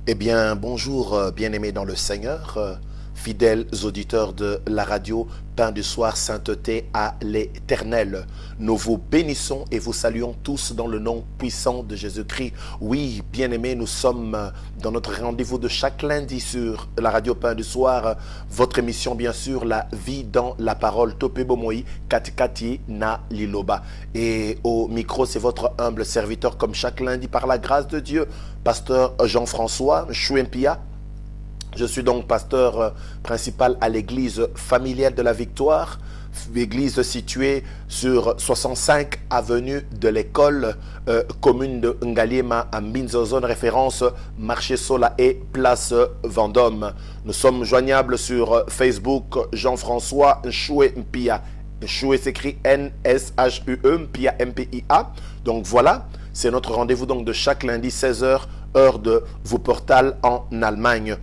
Eh bien, bonjour, bien-aimés dans le Seigneur, fidèles auditeurs de la radio Pain du Soir, sainteté à l'Éternel. Nous vous bénissons et vous saluons tous dans le nom puissant de Jésus-Christ. Oui, bien-aimés, nous sommes dans notre rendez-vous de chaque lundi sur la radio Pain du Soir. Votre émission, bien sûr, La vie dans la parole, Topé Bomoi, Katikati na Liloba. Et au micro, c'est votre humble serviteur, comme chaque lundi, par la grâce de Dieu, pasteur Jean-François Chouempia. Je suis donc pasteur principal à l'église familiale de la Victoire, église située sur 65 avenue de l'école, commune de Ngaliema à Mbinzo, zone référence marché Sola et place Vendôme. Nous sommes joignables sur Facebook Jean-François Choué Mpia. Choué s'écrit N-S-H-U-E, Mpia M-P-I-A. Donc voilà, c'est notre rendez-vous donc de chaque lundi 16h, heure de Wuppertal en Allemagne.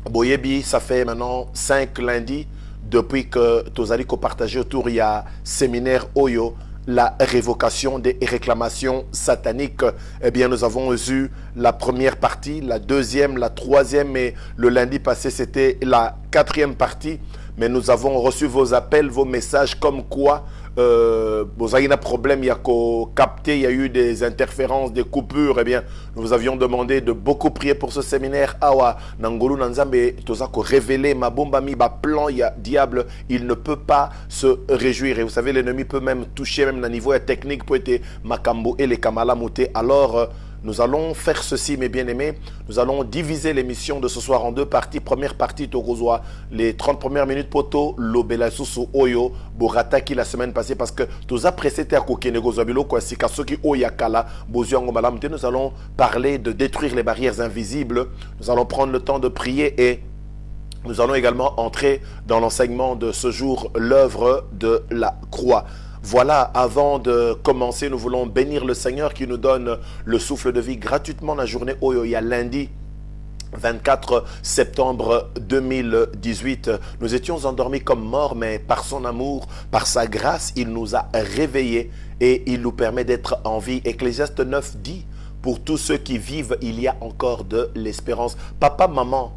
Boyebi, ça fait maintenant 5 lundis depuis que Tozali ko partagé autour il y a séminaire Oyo, la révocation des réclamations sataniques. Eh bien, nous avons eu la première partie, la deuxième, la troisième et le lundi passé, c'était la quatrième partie. Mais nous avons reçu vos appels, vos messages comme quoi vous avez un problème, il y a qu'au capter, il y a eu des interférences, des coupures. Eh bien, nous vous avions demandé de beaucoup prier pour ce séminaire. Awa, Nangolu Nanzambe, Tozako révélé, ma bomba mi, ba plan, il y a diable, il ne peut pas se réjouir. Et vous savez, l'ennemi peut même toucher, même à niveau technique, peut être Makambo et les Kamala Mouté. Alors, nous allons faire ceci, mes bien-aimés. Nous allons diviser l'émission de ce soir en deux parties. Première partie, Togozoa, les 30 premières minutes poto, Lobela Susu Oyo, Borataki la semaine passée, parce que tous après c'était à Kokenego Zabilo, Kwasikasoki Oyakala, Boziango Malamte. Nous allons parler de détruire les barrières invisibles. Nous allons prendre le temps de prier et nous allons également entrer dans l'enseignement de ce jour, l'œuvre de la croix. Voilà, avant de commencer, nous voulons bénir le Seigneur qui nous donne le souffle de vie gratuitement la journée Oyoya lundi 24 septembre 2018. Nous étions endormis comme morts, mais par son amour, par sa grâce, il nous a réveillés et il nous permet d'être en vie. Ecclésiaste 9 dit, pour tous ceux qui vivent, il y a encore de l'espérance. Papa, maman,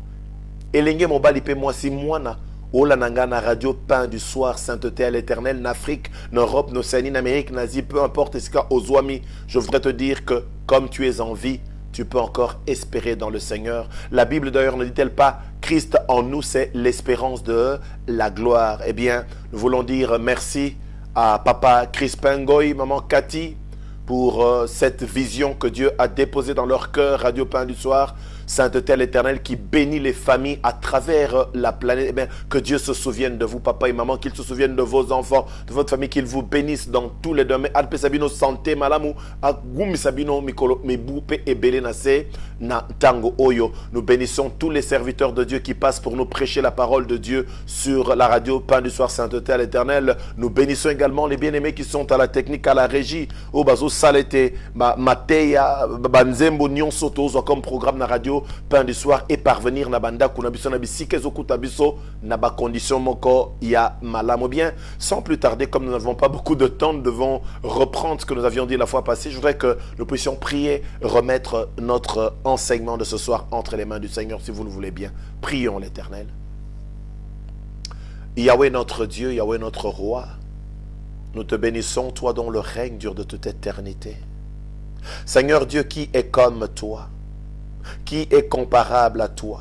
Elenge Mobalipe, moi si moi na. Ola Nangana Radio Pain du Soir, sainteté à l'Éternel, en Afrique, en Europe, en Océanie, en Amérique, en Asie, peu importe ce qu'il y a aux Ouami, je voudrais te dire que comme tu es en vie, tu peux encore espérer dans le Seigneur. La Bible d'ailleurs ne dit-elle pas, Christ en nous, c'est l'espérance de la gloire. Eh bien, nous voulons dire merci à Papa Crispin Goy, Maman Cathy, pour cette vision que Dieu a déposée dans leur cœur, Radio Pain du Soir, sainteté à l'Éternel qui bénit les familles à travers la planète. Eh bien, que Dieu se souvienne de vous, papa et maman, qu'il se souvienne de vos enfants, de votre famille, qu'il vous bénisse dans tous les domaines. Alpe Sabino santé, malamu, agumi Sabino mikolo, meboupe et belenase, na tango oyo. Nous bénissons tous les serviteurs de Dieu qui passent pour nous prêcher la parole de Dieu sur la radio Pain du Soir, sainteté à l'Éternel. Nous bénissons également les bien-aimés qui sont à la technique, à la régie. Au bazo salete, mateya, banzembo, nyon soto, comme programme na radio Pain du Soir et parvenir na banda kuna biso na bisike zokuta biso na ba condition moko ya malamo. Bien, sans plus tarder, comme nous n'avons pas beaucoup de temps, nous devons reprendre ce que nous avions dit la fois passée. Je voudrais que nous puissions prier, remettre notre enseignement de ce soir entre les mains du Seigneur, si vous le voulez bien. Prions l'Éternel. Yahweh notre Dieu, Yahweh notre Roi, nous te bénissons, toi dont le règne dure de toute éternité. Seigneur Dieu, qui est comme toi? Qui est comparable à toi?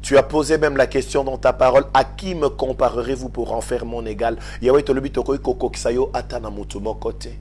Tu as posé même la question dans ta parole, à qui me comparerez-vous pour en faire mon égal? Yahweh tolobi tokoi kokoksayo atana mutu mokote.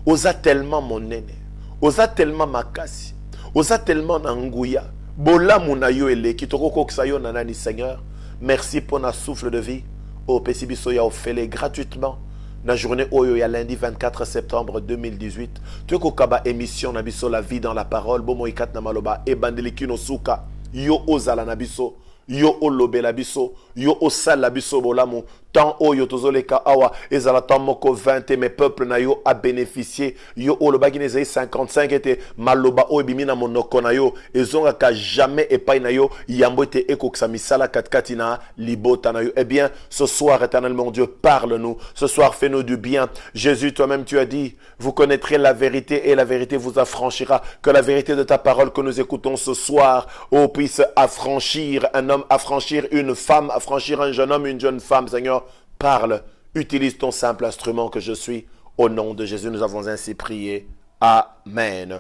Osa tellement mon nene, osa tellement makasi, osa tellement nanguya. Bola munayo ele kitoko koksayo nanani Seigneur. Merci pour notre souffle de vie. Au Pesibiso ya ofele gratuitement. La journée Oyo ya lundi 24 septembre 2018. Tu es kaba émission nabiso la vie dans la parole. Bomo ikat na maloba e bandelikino suka. Yo ozala nabiso. Yo olobe labiso. Yo osal labiso bolamu. tant oyo tozoleka awa ezala tant moko 20 mes peuples na yo a bénéficié yo olobaki nezai 55 ete maloba oyo bimi na monoko na yo ezongaka jamais epai na yo yambo ete ekokisa misala katikati na libota na yo. Eh bien, ce soir, éternel mon Dieu, parle-nous. Ce soir, fais-nous du bien. Jésus, toi-même, tu as dit, vous connaîtrez la vérité et la vérité vous affranchira. Que la vérité de ta parole que nous écoutons ce soir, puisse affranchir un homme, affranchir une femme, affranchir un jeune homme, une jeune femme. Seigneur, parle. Utilise ton simple instrument que je suis. Au nom de Jésus, nous avons ainsi prié. Amen.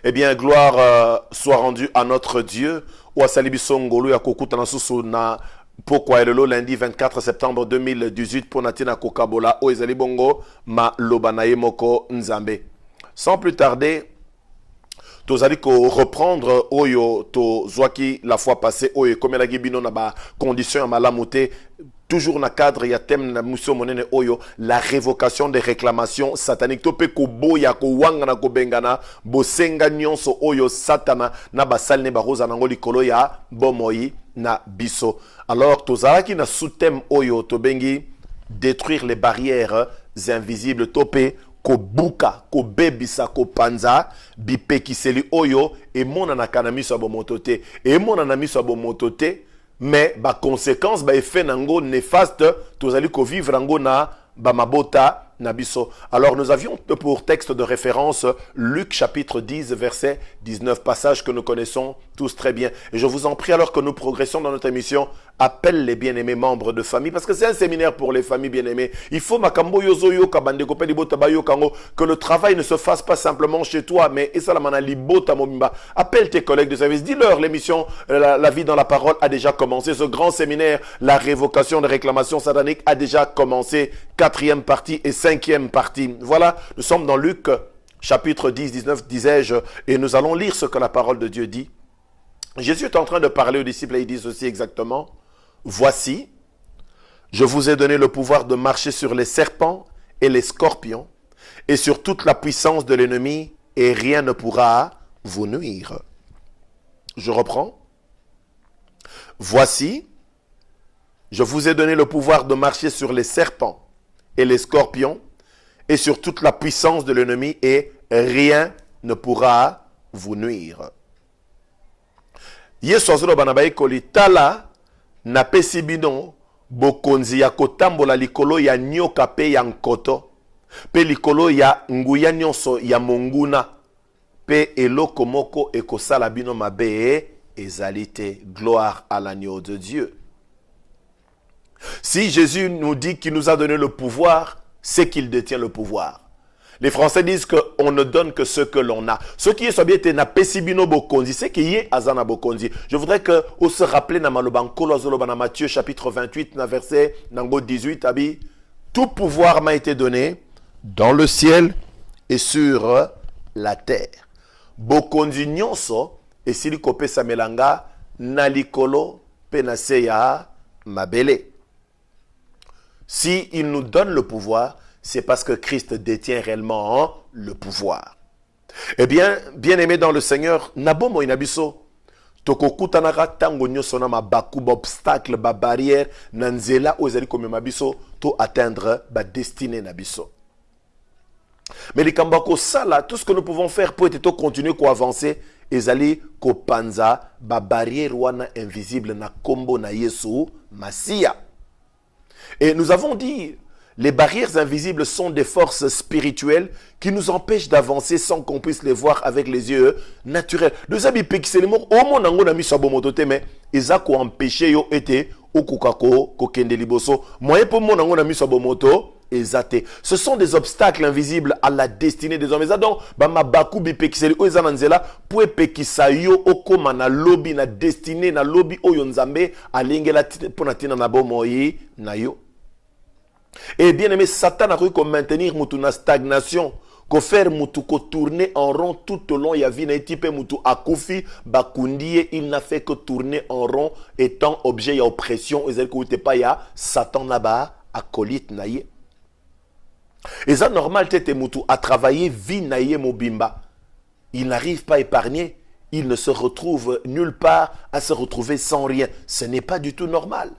Eh bien, gloire soit rendue à notre Dieu. Ouasalibisongolo ya kokutana susu na pourquoi elelo lundi 24 septembre 2018 pour natina kokabola o ezali bongo ma lobanaye moko nzambe. Sans plus tarder, tozali ko reprendre oyo to zwaki la fois passée oyo komelaki bino na ba condition ya malamu te. Toujours na cadre ya thème na muso monene oyo la révocation des réclamations sataniques tope ko boya ko wanga na ko bengana bosenga nyonso oyo satana na basal ne baroza nango likolo ya bomoi na biso. Alors tozalaki na sous-thème oyo to bengi détruire les barrières invisibles tope ko buka ko bebisa ko panza bipekiseli oyo e mona na kanamiso abomotote e mona na miso abomotote. Mais ba conséquence ba effet nango néfaste tozali ko vivre nango na ba mabota na biso. Alors nous avions pour texte de référence Luc chapitre 10 verset 19, passage que nous connaissons tous très bien. Et je vous en prie, alors que nous progressons dans notre émission, appelle les bien-aimés membres de famille, parce que c'est un séminaire pour les familles bien-aimées. Il faut makambo yozo yo kabande ko peli bota ba yo kango, que le travail ne se fasse pas simplement chez toi, mais esalamana libota momimba. Appelle tes collègues de service, dis-leur l'émission la vie dans la parole a déjà commencé. Ce grand séminaire, la révocation des réclamations sataniques a déjà commencé. 4e partie et 5e partie. Voilà, nous sommes dans Luc chapitre 10, 19, disais-je, et nous allons lire ce que la parole de Dieu dit. Jésus est en train de parler aux disciples et il dit ceci exactement. Voici, je vous ai donné le pouvoir de marcher sur les serpents et les scorpions et sur toute la puissance de l'ennemi et rien ne pourra vous nuire. Je reprends. Voici, je vous ai donné le pouvoir de marcher sur les serpents et les scorpions et sur toute la puissance de l'ennemi et rien ne pourra vous nuire. Yesu azoloba na baekoli tala na pesi bino bokonzi ya kotambola likolo ya nyoka pe ya nkoto pe likolo ya nguya nyonso ya monguna pe eloko moko ekosala bino mabe ezali te. Gloire à l'agneau de Dieu. Si Jésus nous dit qu'il nous a donné le pouvoir, c'est qu'il détient le pouvoir. Les Français disent qu'on ne donne que ce que l'on a. Ce qui est sobiété na pesibino bokonzi, c'est qu'il y ait azana bokonzi. Je voudrais que on se rappelle na malobankolo azoloba na Matthieu chapitre 28 na verset nango 18 abi, tout pouvoir m'a été donné dans le ciel et sur la terre. Bokonzi nyonso esili kopesa melanga na likolo pe na se ya mabele. Si il nous donne le pouvoir, c'est parce que Christ détient réellement le pouvoir. Eh bien, bien-aimé dans le Seigneur, nabomo inabiso, tokokutanaka tango nyoso na mabaku ba obstacle ba barrière na nzela ozali komema biso to atteindre ba destinée na biso. Mais les kambako sala, tout ce que nous pouvons faire pour être continuer ko avancer, ezali ko panza ba barrière wana invisible na kombo na Yesu Masia. Et nous avons dit, les barrières invisibles sont des forces spirituelles qui nous empêchent d'avancer sans qu'on puisse les voir avec les yeux naturels. Nous avons dit que c'est le mot au monde où on a mis sur bomotote, mais ils ont empêché yo été au kukako kokende liboso. Moi pour mon on a mis sur bomoto. Ce sont des obstacles invisibles à la destinée des hommes. Donc, ma baku bi pekiseli o ezananzela pour pekisa yo okoma na lobby na destinée na lobby oyo nzambe alingela pona tina na bomoi na yo. Et bien aimé, Satan a cru qu'on maintenir mutu na stagnation, qu'on faire mutu ko tourner en rond tout au long ya vie na type mutu akufi bakundie, il n'a fait que tourner en rond étant objet ya oppression, ezel ko te pa ya Satan là-bas acolyte na ye. Et ça normal tete mutu a travaillé vie na ye mobimba. Il n'arrive pas à épargner, il ne se retrouve nulle part à se retrouver sans rien. Ce n'est pas du tout normal.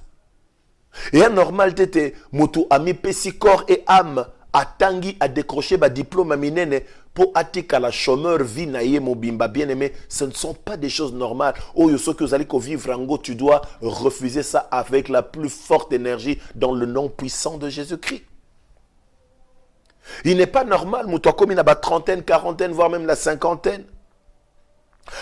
Et anormal tete, mutu ami pesi corps et âme, atangi a décroché ba diplôme minene pour atika la chômeur vie naie mobimba bien aimé, ce ne sont pas des choses normales. Oh yo ce que vous allez vivre ango, tu dois refuser ça avec la plus forte énergie dans le nom puissant de Jésus-Christ. Il n'est pas normal, mutu comme il a ba trentaine, quarantaine, voire même la cinquantaine.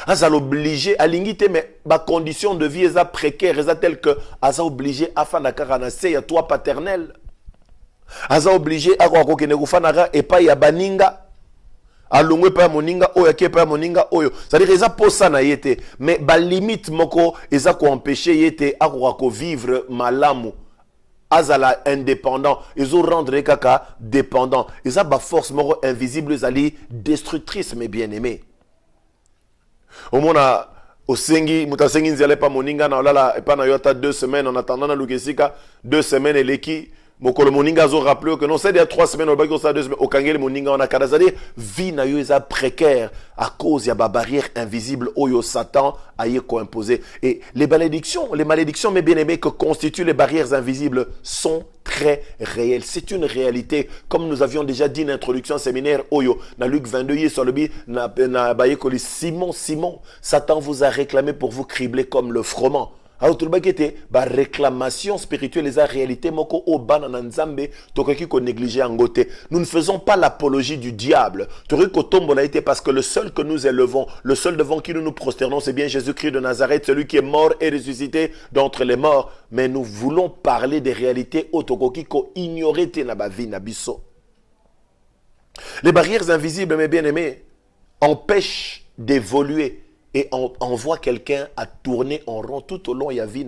Aza obligé à l'ingité mais ma condition de vie est précaire, est telle que aza obligé à faire la caranase ya toi paternel. Aza obligé à quoi que ne kufanara et pas ya baninga. Alongwe pa moninga oyo ke pa moninga oyo. C'est-à-dire eza posa na yete mais ba limite moko eza ko empêcher yete a ko vivre malamu. Azala indépendant, ils ont rendre kaka dépendant. Eza ba force moko invisible zali destructrice mes bien-aimés. Au moins, au sengi, mutasengi nziale pa moninga na olala et pas na yota 2 semaines en attendant na lukesika 2 semaines et leki mokolo moninga zo rappelé que non c'est il y a 3 semaines au baki ça 2 semaines au kangeli moninga on a kada c'est-à-dire vie na yo eza précaire à cause ya ba barrière invisible oyo Satan aye ko imposer et les malédictions mes bien-aimés que constituent les barrières invisibles sont très réelles. C'est une réalité. Comme nous avions déjà dit dans l'introduction séminaire Oyo, dans Luc 22, sur le bi, Simon, Satan vous a réclamé pour vous cribler comme le froment. Alors tout le monde était réclamation spirituelle les réalité moko obana nanzambe tokaki ko négliger angote. Nous ne faisons pas l'apologie du diable. Toriko tombo la été parce que le seul que nous élevons, le seul devant qui nous nous prosternons, c'est bien Jésus-Christ de Nazareth, celui qui est mort et ressuscité d'entre les morts. Mais nous voulons parler des réalités otokoki ko ignorer te na ba vie na biso. Les barrières invisibles, mes bien-aimés, empêchent d'évoluer. Et on voit quelqu'un à tourner en rond tout au long de la vie.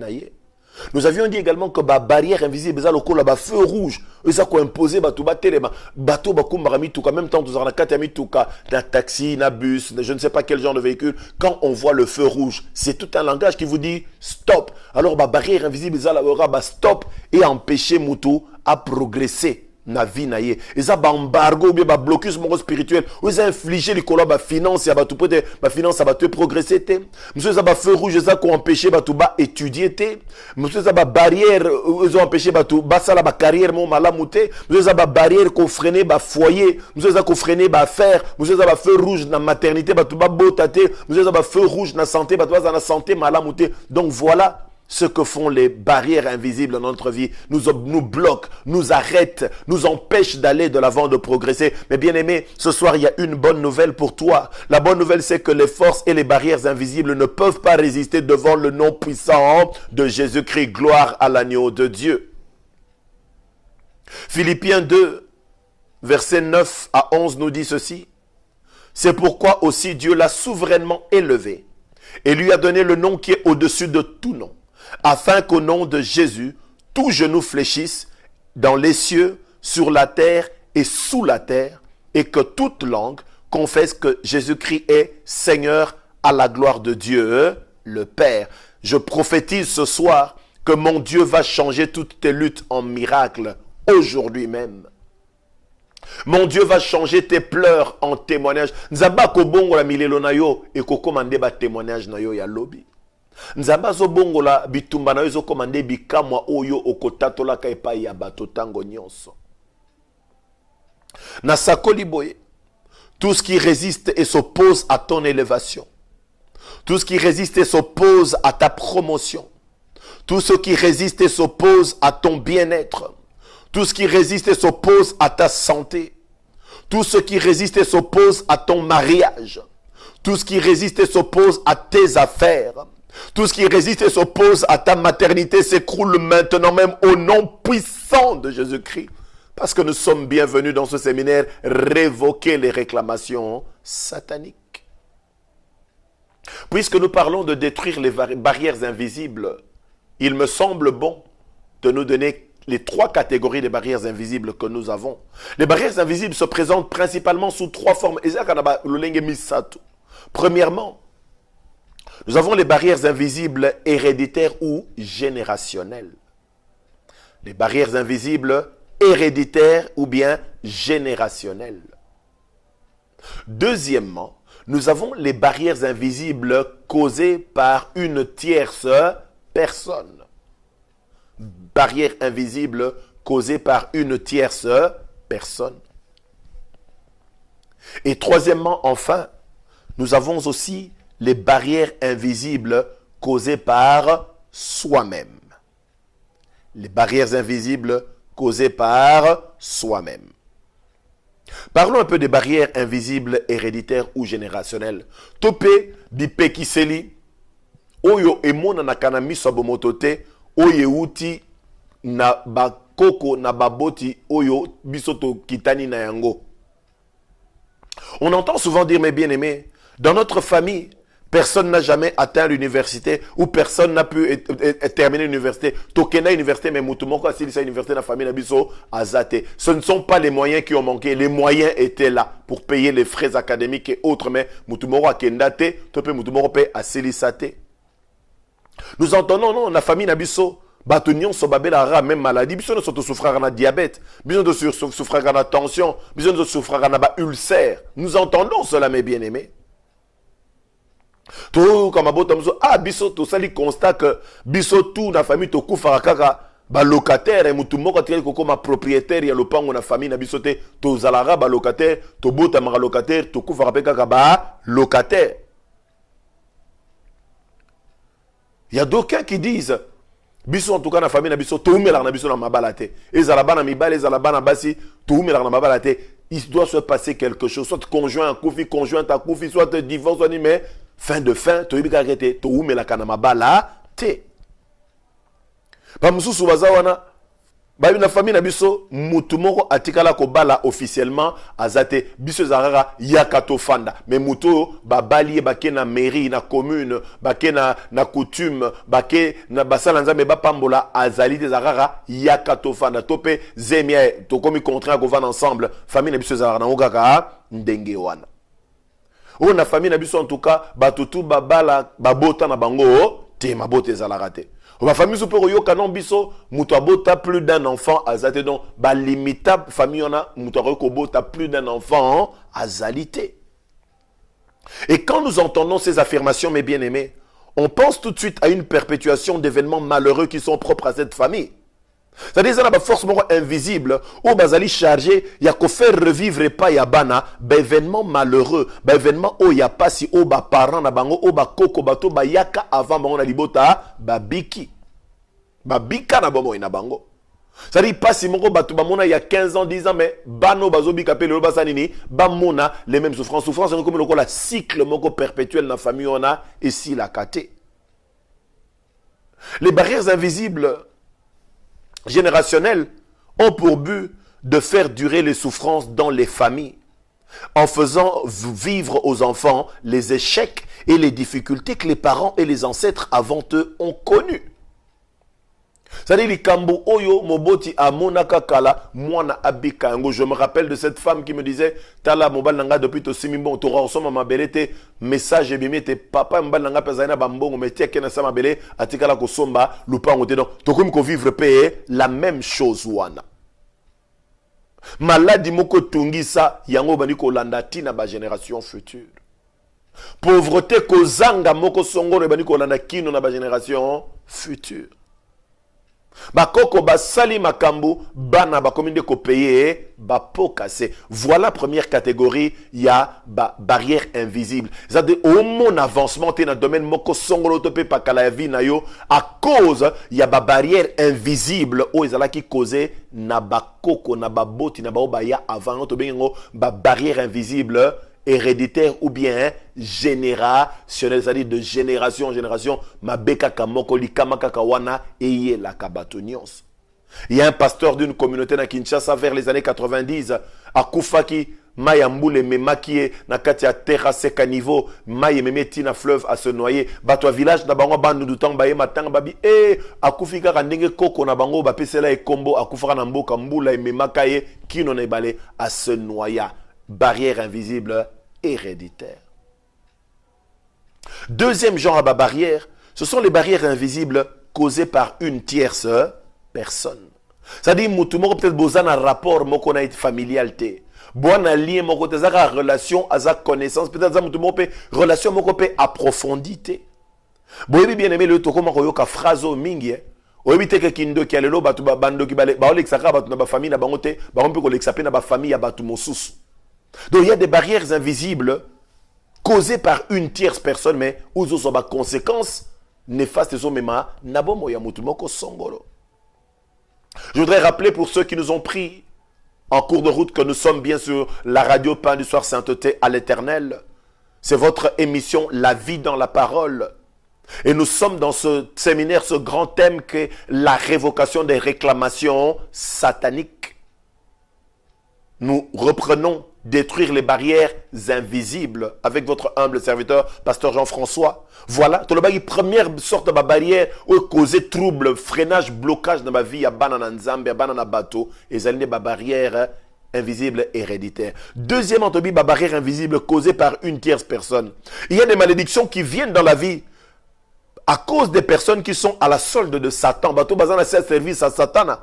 Nous avions dit également que la barrière invisible, le feu rouge, ils ont imposé bateau en même temps, nous avons un taxi, un bus, je ne sais pas quel genre de véhicule. Quand on voit le feu rouge, c'est tout un langage qui vous dit stop. Alors la barrière invisible, ils stop et empêcher Moutou à progresser. Na vie na ye eza ba embargo bien ba blocus moko spirituel ils ont infligé les colons ba finance ya ba tout peut ba finance ba tout progresser té monsieur ça ba feu rouge ça ko empêcher ba tout ba étudier té monsieur ça ba barrière ils ont empêché ba tout ba ça la ba carrière mon malamu té monsieur ça ba barrière ko freiner ba foyer monsieur ça ko freiner ba affaire monsieur ça ba feu rouge na maternité ba tout ba botaté monsieur ça ba feu rouge na santé ba tout na santé malamu té. Donc voilà ce que font les barrières invisibles dans notre vie, nous bloquent, nous arrêtent, nous empêchent d'aller de l'avant, de progresser. Mais bien aimé, ce soir, il y a une bonne nouvelle pour toi. La bonne nouvelle, c'est que les forces et les barrières invisibles ne peuvent pas résister devant le nom puissant de Jésus-Christ. Gloire à l'agneau de Dieu. Philippiens 2, versets 9 à 11 nous dit ceci. C'est pourquoi aussi Dieu l'a souverainement élevé et lui a donné le nom qui est au-dessus de tout nom, afin qu'au nom de Jésus, tout genou fléchisse dans les cieux, sur la terre et sous la terre, et que toute langue confesse que Jésus-Christ est Seigneur à la gloire de Dieu, le Père. Je prophétise ce soir que mon Dieu va changer toutes tes luttes en miracles aujourd'hui même. Mon Dieu va changer tes pleurs en témoignages. Nzamba ko bongo la milelo na yo et ko komande ba témoignage na yo ya lobi. Nzamba zo bongo la bitumba na yo zo komande bikamwa oyo okotatola ka epai ya bato tango nyonso. Na sakoli boye, tout ce qui résiste et s'oppose à ton élévation, tout ce qui résiste et s'oppose à ta promotion, tout ce qui résiste et s'oppose à ton bien-être, tout ce qui résiste et s'oppose à ta santé, tout ce qui résiste et s'oppose à ton mariage, tout ce qui résiste et s'oppose à tes affaires, tout ce qui résiste et s'oppose à ta maternité s'écroule maintenant même au nom puissant de Jésus-Christ. Parce que nous sommes bienvenus dans ce séminaire, révoquer les réclamations sataniques. Puisque nous parlons de détruire les barrières invisibles, il me semble bon de nous donner les 3 catégories de barrières invisibles que nous avons. Les barrières invisibles se présentent principalement sous 3 formes. Premièrement, nous avons les barrières invisibles héréditaires ou générationnelles. Les barrières invisibles héréditaires ou bien générationnelles. Deuxièmement, nous avons les barrières invisibles causées par une tierce personne. barrière invisible causée par une tierce personne. Et troisièmement, enfin, nous avons aussi les barrières invisibles causées par soi-même. Les barrières invisibles causées par soi-même. Parlons un peu des barrières invisibles héréditaires ou générationnelles. Topé, bipekiseli, oyo emona na kanamiso abomotote, oye uti na bakoko na baboti, oyo bisoto kitani na yango. On entend souvent dire, mes bien-aimés, dans notre famille, personne n'a jamais atteint l'université ou personne n'a pu terminer l'université. Tokena université, mais Moutoumoko a sa université dans la famille Nabiso Azate. Ce ne sont pas les moyens qui ont manqué. Les moyens étaient là pour payer les frais académiques et autres. Mais Moutoumoko a Kendate, Topé Moutoumoko a Selisate. Nous entendons, non, la famille Nabiso. Batunion sobabela même maladie, besoin de souffrir de diabète, besoin de souffrir de tension, besoin de souffrir de ulcère. Nous entendons cela, mes bien-aimés. Tout comme biso to sali constat que biso tout na famille to kufa kaka ba locataire et mutu moko tiré koko ma propriétaire ya lopango na famille na biso te to zalara ba locataire to bota ma locataire to kufa kaka ba locataire. Il y a d'aucuns qui disent biso en tout cas na famille na biso to umela na biso na mabalate ezalaba na mibale ezalaba na basi to umela na mabalate. Il doit se passer quelque chose, soit conjoint à koufi, conjointe à koufi, soit divorce, soit mais fin de fin, tu as arrêté, tu as mis la kanama bala, te. Pas mususu bazawana, ba une famille na biso, mutumoko atikala ko bala officiellement azate biso zarara yakato fanda. Mais muto ba bali bake na mairie na commune, bake na coutume, bake na basala nzambe ba pambola azali des zarara yakato fanda. Topé zemia to komi contrat ko vendre ensemble, famille na biso zarara na okaka ndenge wana. O na famille na biso en tout cas batutu babala babota na bango te mabote ezalaka te. Ma famille super yoka non biso muto abota plus d'un enfant azate donc ba limitable famille on a muto abota plus d'un enfant azalité. Et quand nous entendons ces affirmations, mes bien-aimés, on pense tout de suite à une perpétuation d'événements malheureux qui sont propres à cette famille. C'est-à-dire qu'il y a forcément invisible où bazali chargé, il y a qu'à faire revivre pas yabana, événements malheureux, événements où il y a pas si ou ba parents na bango ou ba koko bato ba yaka avant bango na libota ba biki. Ba bika na bango ina bango. C'est-à-dire pas si mongo bato ba mona il y a 15 ans, 10 ans mais bano bazo bika pe le basanini, ba mona les mêmes souffrances, c'est comme le la cycle mongo perpétuel na famille on a ici la kate. Les barrières invisibles générationnels ont pour but de faire durer les souffrances dans les familles en faisant vivre aux enfants les échecs et les difficultés que les parents et les ancêtres avant eux ont connus. C'est-à-dire les kambo oyo moboti amonaka kala mwana abika yango. Je me rappelle de cette femme qui me disait tala mobal nanga depuis to simimbo to rasoma mabelete message ebimete papa mobal nanga pezana bambongo metia kena sama bele atikala ko somba lupango te donc to comme ko vivre paye la même chose wana. Maladie moko tungisa yango bani ko landa tina ba génération future. Pauvreté ko zanga moko songoro bani ko landa kino na ba génération future. Bakoko basali makambu bana bakominde ko payer ba pokase. Voilà première catégorie, il y a barrière invisible. C'est-à-dire au mon avancement dans le domaine moko songolo topé pa kala vie na yo à cause il y a ba barrière invisible o ezala qui causer na bakoko na baboti na ba ya avant to bengo ba barrière invisible héréditaire ou bien générationnel, c'est-à-dire de génération en génération, mabeka kamoko likama kakawana eye la kabatonions. Il y a un pasteur d'une communauté na Kinshasa vers les années 90 à Koufaki, Mayamboule memaki na katia terra sec à niveau, maye memeti na fleuve à se noyer. Batwa village na bango bandu du temps baye matang babi à Koufika randenge koko na bango ba pesela e kombo à Koufara na mboka mbula e memakaye kino na balé à se noyer. Barrière invisible héréditaire. Deuxième genre de barrière, ce sont les barrières invisibles causées par une tierce personne. C'est-à-dire, mutumoko peut-être besoin un rapport moko na familialité. Bon lien moko tezaka relation à sa connaissance, peut-être mutumoko relation moko pe approfondité. Boyebi bien aimé le toko moko yoka phrase mingi Oyebi te ke kindo ki alelo batu ba bando ki bale ba olexaka batu na ba famille na bango te ba rompe ko lexape na ba famille ya batu mosusu. Donc il y a des barrières invisibles causées par une tierce personne mais où sont ba conséquences néfastes so mema na bomo ya mutu moko songolo. Je voudrais rappeler pour ceux qui nous ont pris en cours de route que nous sommes bien sur la radio Pain du Soir Sainteté à l'Éternel. C'est votre émission La vie dans la parole. Et nous sommes dans ce séminaire, ce grand thème qu'est la révocation des réclamations sataniques. Nous reprenons détruire les barrières invisibles avec votre humble serviteur, pasteur Jean-François. Voilà, la première sorte de barrière où causer trouble, freinage, blocage dans ma vie, à banana nzambe, à banana bateau, et ça n'est pas barrière invisible héréditaire. Deuxièmement, barrière invisible causée par une tierce personne. Il y a des malédictions qui viennent dans la vie à cause des personnes qui sont à la solde de Satan. Bateau bazan a service à Satan.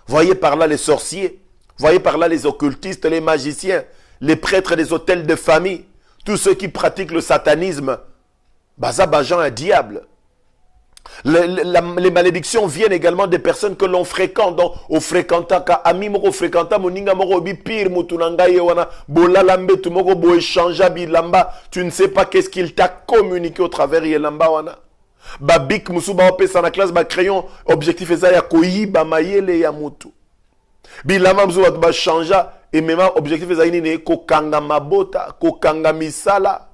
Voyez par là les sorciers, voyez par là les occultistes, les magiciens, les prêtres des hôtels de famille, tous ceux qui pratiquent le satanisme. Baza bajan un diable. Les malédictions viennent également des personnes que l'on fréquente. Donc, au fréquenta, ka ami moko fréquenta, moninga moko bi pire mutunanga yewana, bolalambe tu moko bo échangea bilamba, tu ne sais pas qu'est-ce qu'il t'a communiqué au travers yelamba wana. Babik musuba opesa na classe ba crayon objectif eza ya koyiba mayele ya mutu. Bilamba musuba ba changea et même objectif eza nini ko kanga mabota, ko kanga misala.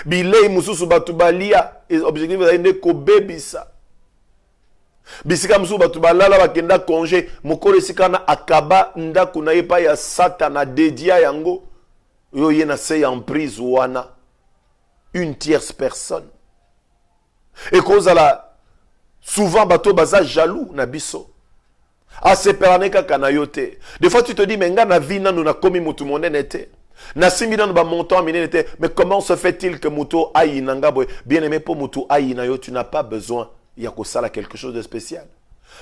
Bilei mususu batu balia objectif eza nini ko bebisa. Bisika mususu batu balala bakenda congé mokolo sikana akaba ndaku na yepa ya satana dédia yango yo yena se en prise wana une tierce personne. Et cause à la souvent bateau baza jaloux na biso. A se perane kaka na yote. Des fois tu te dis mais nga na vie na nous na komi mutu monene te. Na simbi na ba montant minene te. Mais comment se fait-il que mutu ayi nanga boy bien aimé pour mutu ayi na yo tu n'as pas besoin ya ko sala quelque chose de spécial.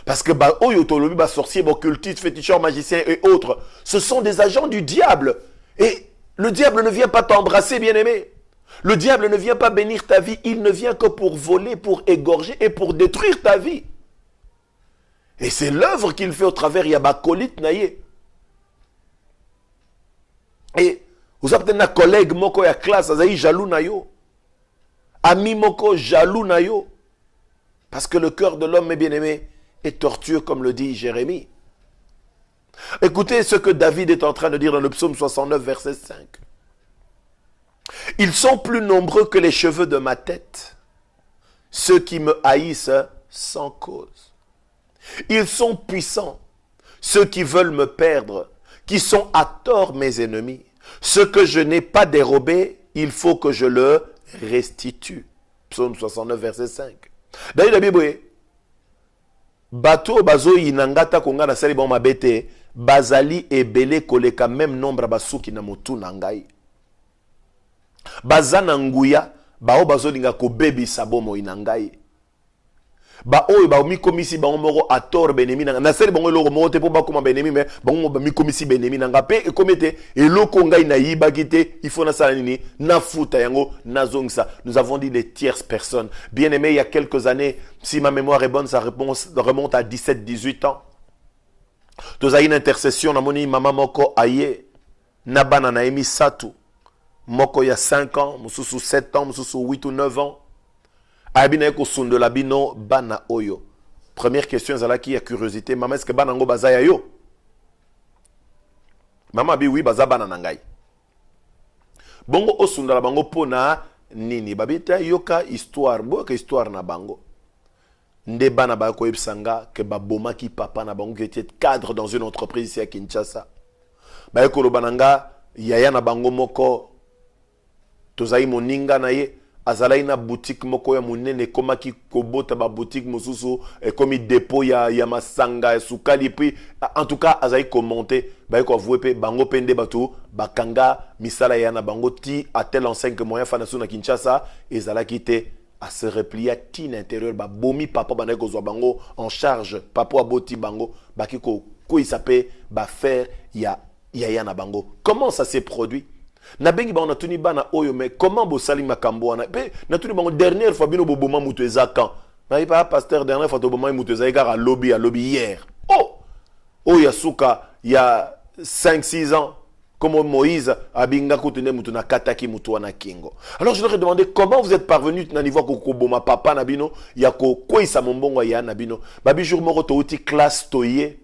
Parce que ba oyo tolobi ba sorcier ba occultiste féticheur magicien et autres, ce sont des agents du diable et le diable ne vient pas t'embrasser bien aimé. Le diable ne vient pas bénir ta vie, il ne vient que pour voler, pour égorger et pour détruire ta vie. Et c'est l'œuvre qu'il fait au travers Yabakolit Naye. Et vous avez peut-être un collègue moko ya classe, azaï jaloux nayo. Ami moko jaloux nayo. Parce que le cœur de l'homme est bien-aimé est tortueux comme le dit Jérémie. Écoutez ce que David est en train de dire dans le psaume 69 verset 5. Ils sont plus nombreux que les cheveux de ma tête, ceux qui me haïssent sans cause. Ils sont puissants, ceux qui veulent me perdre, qui sont à tort mes ennemis. Ce que je n'ai pas dérobé, il faut que je le restitue. Psaume 69, verset 5. D'ailleurs, la Bible, bato bazo inangata konga na sali bon mabete, bazali ebele koleka même nombre basuki na motu nangai. Bazana nguya bao bazolinga ko bebi sabomo inangai ba oyo ba mi komisi ba moko ator benemi na seli bongo loko mote po ba koma benemi mais bongo ba mi komisi benemi nanga pe e komete eloko ngai na yiba kite il faut na sala nini na futa yango na zongsa. Nous avons dit les tierces personnes. Bien aimé, il y a quelques années, si ma mémoire est bonne, ça remonte à 17-18 ans. Toza une intercession na moni mama moko aye na bana na emi satu. Moko ya 5 ans, mususu 7 ans, mususu 8 ou 9 ans. Abina ko sundola bino bana oyo. Première question zalaki ya curiosité, maman est-ce que bana ngo bazaya yo? Maman bi oui baza bana nangai. Bongo osundola bango pona nini babita yoka histoire, boka histoire na bango. Nde bana ba ko yebsanga ke baboma ki papa na bango qui était cadre dans une entreprise ici à Kinshasa. Ba ko lo bananga yaya na bango moko tozai moninga na ye azalai na boutique moko ya munene komaki kobota ba boutique mosusu komi dépôt ya masanga ya sukali puis en tout cas azai commenter ba ko avouer pe bango pende batu bakanga misala ya na bango ti à tel enseigne que moyen fana na Kinshasa ezala kité à se replier à tin intérieur ba bomi papa bana ko zo bango en charge papa aboti bango baki ko il s'appelle ba faire ya na bango. Comment ça s'est produit? Na bengi ba on a tuni bana oyo mais comment bo sali makambo wana pe na tuni bango dernière fois bino boboma mutu eza quand Mais pas pasteur dernier fois to boma mutu zaika à lobby hier. Oh yasuka il y a 5-6 ans comme Moïse abinga kutune mutu na kataki mutu wana kingo. Alors je leur ai demandé comment vous êtes parvenu na niveau ko boma papa na bino ya ko koisa mombongo ya na bino. Babi jour moko to uti classe toye.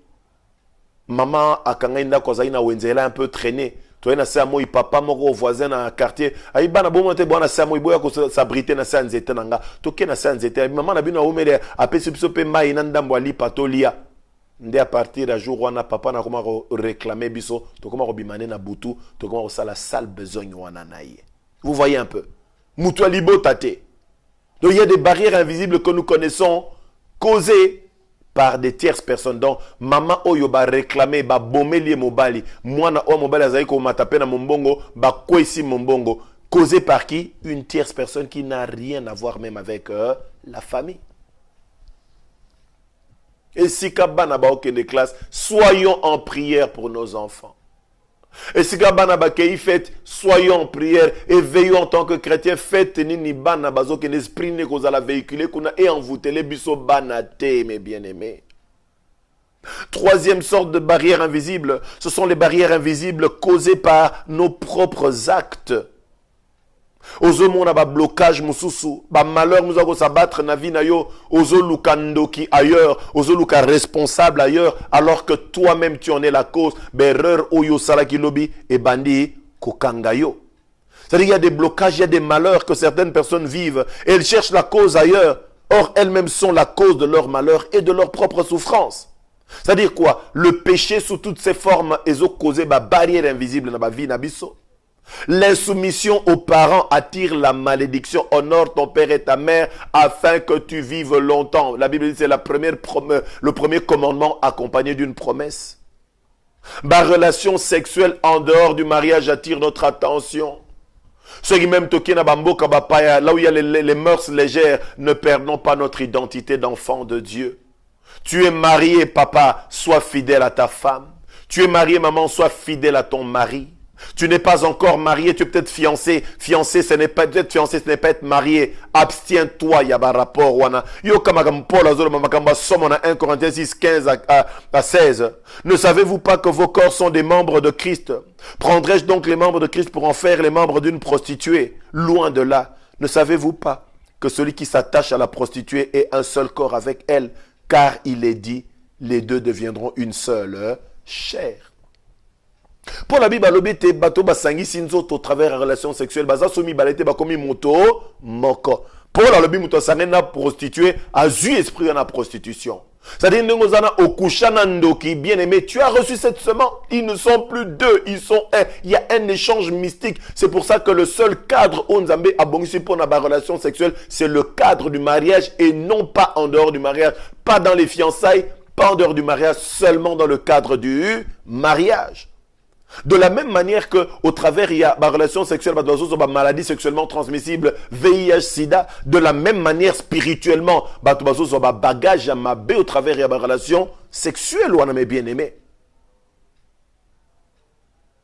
Maman akanga inda ko zaina wenzela un peu traîné. Toi na sa moi papa moko voisin na quartier ayiba na bomo te bona sa moi boya ko s'abriter na sa nzete nanga toke na sa nzete maman na bino omele apesi biso pe mai na ndambo ali patolia nde à partir da jour wana papa na koma réclamer biso to koma bimane na butu to koma sala sale besogne wana naie. Vous voyez un peu mutu alibo tate. Donc il y a des barrières invisibles que nous connaissons causées par des tierces personnes. Donc, maman oyo ba réclamer, ba bomeli mobali. Mwana o mobali azaï ko matape na mombongo, ba kwesi mombongo. Causé par qui? Une tierce personne qui n'a rien à voir même avec la famille. Et si kabana ba okende classe, soyons en prière pour nos enfants. Et si kabana ba kei fête, soyons en prière et veillons en tant que chrétiens. Faites ni bana bazo que l'esprit ne cause à la véhiculer kuna et envoûter les biso banate mes bien-aimés. Troisième sorte de barrière invisible, ce sont les barrières invisibles causées par nos propres actes. Ozo mona ba blocage mususu, ba malheur nous a s'abattre na vie na yo, ozo luka ndoki ailleurs, ozo luka responsable ailleurs, alors que toi-même tu en es la cause, berreur oyo salaki lobi et bandi kokanga yo. C'est-à-dire qu'il y a des blocages, il y a des malheurs que certaines personnes vivent et elles cherchent la cause ailleurs. Or, elles-mêmes sont la cause de leur malheur et de leur propre souffrance. C'est-à-dire quoi? Le péché sous toutes ses formes est causé par barrière invisible dans ma vie nabiso. L'insoumission aux parents attire la malédiction. Honore ton père et ta mère afin que tu vives longtemps. La Bible dit c'est le premier commandement accompagné d'une promesse. Ma relation sexuelle en dehors du mariage attire notre attention. Ceux qui même toquent là où il y a les mœurs légères, ne perdons pas notre identité d'enfant de Dieu. Tu es marié, papa, sois fidèle à ta femme. Tu es marié, maman, sois fidèle à ton mari. Tu n'es pas encore marié, tu es peut-être fiancé. Fiancé, ce n'est pas être fiancé, ce n'est pas être marié. Abstiens-toi, il y a un rapport. Yo kamakam Paul azolo mamakamba somme 1 Corinthiens 6, 15 à 16. Ne savez-vous pas que vos corps sont des membres de Christ? Prendrais-je donc les membres de Christ pour en faire les membres d'une prostituée? Loin de là. Ne savez-vous pas que celui qui s'attache à la prostituée est un seul corps avec elle? Car il est dit, les deux deviendront une seule chair. Pour la Bible, l'obété bateau basangi sinzo au travers de relation sexuelle baza somi balete bakomi moto moko. Pour la Bible muto sanena prostituée a zu esprit dans la prostitution. C'est-à-dire ndengozana okushana ndoki bien-aimé, tu as reçu cette semence. Ils ne sont plus deux, ils sont un. Il y a un échange mystique. C'est pour ça que le seul cadre où Nzambe a bongisi pour la relation sexuelle, c'est le cadre du mariage et non pas en dehors du mariage, pas dans les fiançailles, pas en dehors du mariage, seulement dans le cadre du mariage. De la même manière que au travers il y a ma relation sexuelle, ma maladie sexuellement transmissible, VIH, SIDA, de la même manière spirituellement, ma bagage à ma au travers il y a ma relation sexuelle ou mes bien-aimés.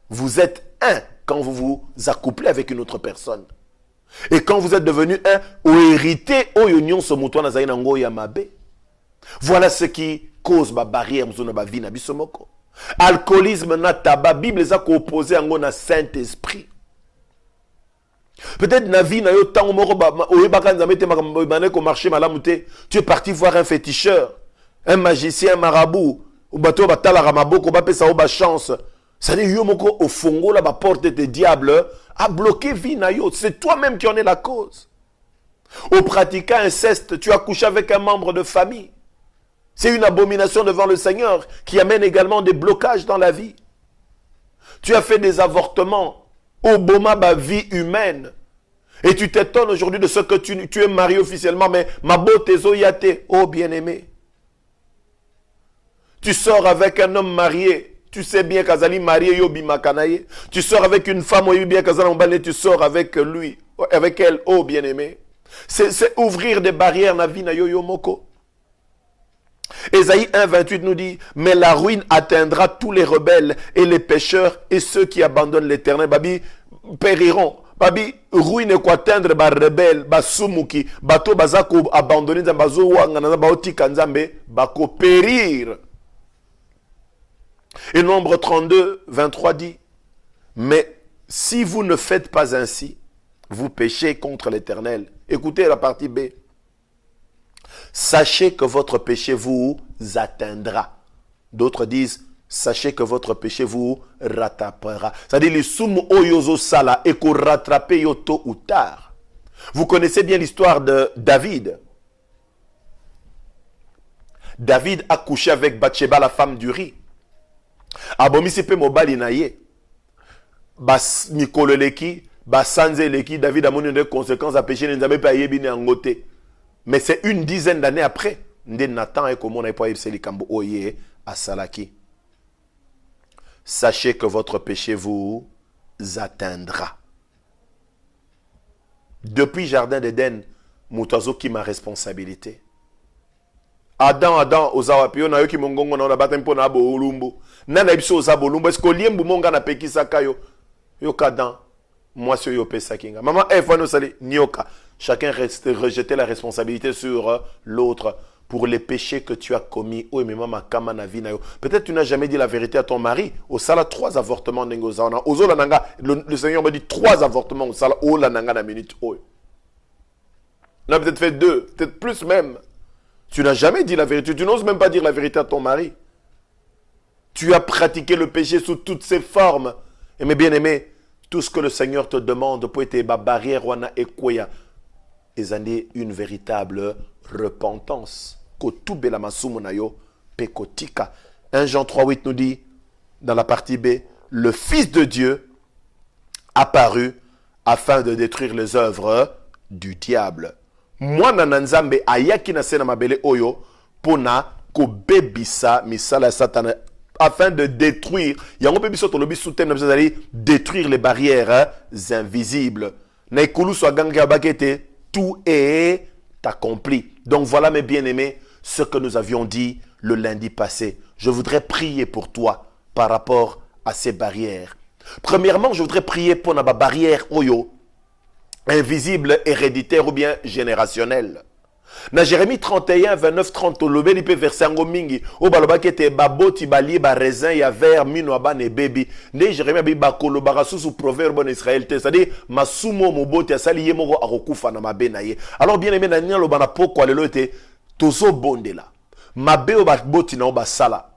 Vous êtes un quand vous vous accouplez avec une autre personne. Et quand vous êtes devenu un, ou hérité, ou union se mouton na zainango yamabe. Voilà ce qui cause ma barrière ma vie na bisomoko. Alcoolisme na tabac, Bible les a opposé à un Saint-Esprit. Peut-être na vie na yo tango moko tu es parti voir un féticheur, un magicien, un marabout, ou bato batala ramaboko ba pesa ba chance. Ça dit yo moko au fongo la ba porte des diables a bloqué vie na yo, c'est toi-même qui en es la cause. Au pratiquant inceste, tu as couché avec un membre de famille. C'est une abomination devant le Seigneur qui amène également des blocages dans la vie. Tu as fait des avortements au boma ba vie humaine. Et tu t'étonnes aujourd'hui de ce que tu es marié officiellement, mais ma beauté zoyate, oh bien-aimé. Tu sors avec un homme marié, tu sais bien qu'Azali marié yobi makanaye. Tu sors avec une femme, oui bien qu'Azali tu sors avec lui, avec elle, oh bien-aimé. C'est ouvrir des barrières na vie na yo moko. Ésaïe 1,28 nous dit, mais la ruine atteindra tous les rebelles et les pécheurs et ceux qui abandonnent l'Éternel. Babi périront. babi ruine ko atteindre ba rebelle ba sumuki bato bazako abandonner nzambe bazo wanga na baotika nzambe bako périr. Et Nombre 32, 23 dit, mais si vous ne faites pas ainsi, vous péchez contre l'Éternel. Écoutez la partie B. Sachez que votre péché vous atteindra. D'autres disent, sachez que votre péché vous rattrapera. C'est-à-dire, les sumu oyozo sala et qu'on rattrape yo tôt ou tard. Vous connaissez bien l'histoire de David. David a couché avec Bathsheba, la femme d'Uri. Abomisi pe mobali na ye. Bas mikoleleki, basanze leki, David a moni des conséquences à péché, n'enzabe pas yebine angote. Mais c'est une dizaine d'années après, nde Nathan et comment on a pas yebseli kambo oye à Salaki. Sachez que votre péché vous atteindra. Depuis Jardin d'Éden, mutazo qui ma responsabilité. Adam, ozawapi, on a eu qui mongongo na bata mpo na bo olumbo. Nana biso ozabo olumbo, est-ce que liembu monga na pekisa kayo? Yo kadan, moi sur yo pesa kinga. Maman, fano sali, nyoka. Chacun reste rejeter la responsabilité sur l'autre pour les péchés que tu as commis. Oh, mais maman, kama na vi na yo. Peut-être tu n'as jamais dit la vérité à ton mari. Au sala 3 avortements n'engoza. Ozo nanga, le Seigneur me dit 3 avortements au sala. Oh, la nanga na minute. Oh. On a peut-être fait 2, peut-être plus même. Tu n'as jamais dit la vérité. Tu n'oses même pas dire la vérité à ton mari. Tu as pratiqué le péché sous toutes ses formes. Et mes bien-aimés, tout ce que le Seigneur te demande pour être ma barrière wana ekoya, et une véritable repentance. 1 Jean 3,8 nous dit, dans la partie B, le Fils de Dieu apparut afin de détruire les œuvres du diable. Moi nananzambe ayaki na sena mabele oyo pona ko bebisa misala satana afin de détruire yango bebiso to lobi sous thème détruire les barrières invisibles. Na ikulu so ganga bakete tout est accompli. Donc voilà mes bien-aimés ce que nous avions dit le lundi passé. Je voudrais prier pour toi par rapport à ces barrières. Premièrement, je voudrais prier pour la barrière oyo invisible, héréditaire ou bien générationnel. Na Jérémie 31, 29, 30, lobe lipe verset ngo mingi. O baloba kete baboti bali ba raisin ya ver mino abane baby. Ne Jérémie bi bakolo barasusu proverbe en Israël te. C'est-à-dire masumo moboti asali yemoko akokufa na mabe na ye. Alors bien aimé na nya lo bana poko lelo ete tozo bondela. Mabe o boti na o basala.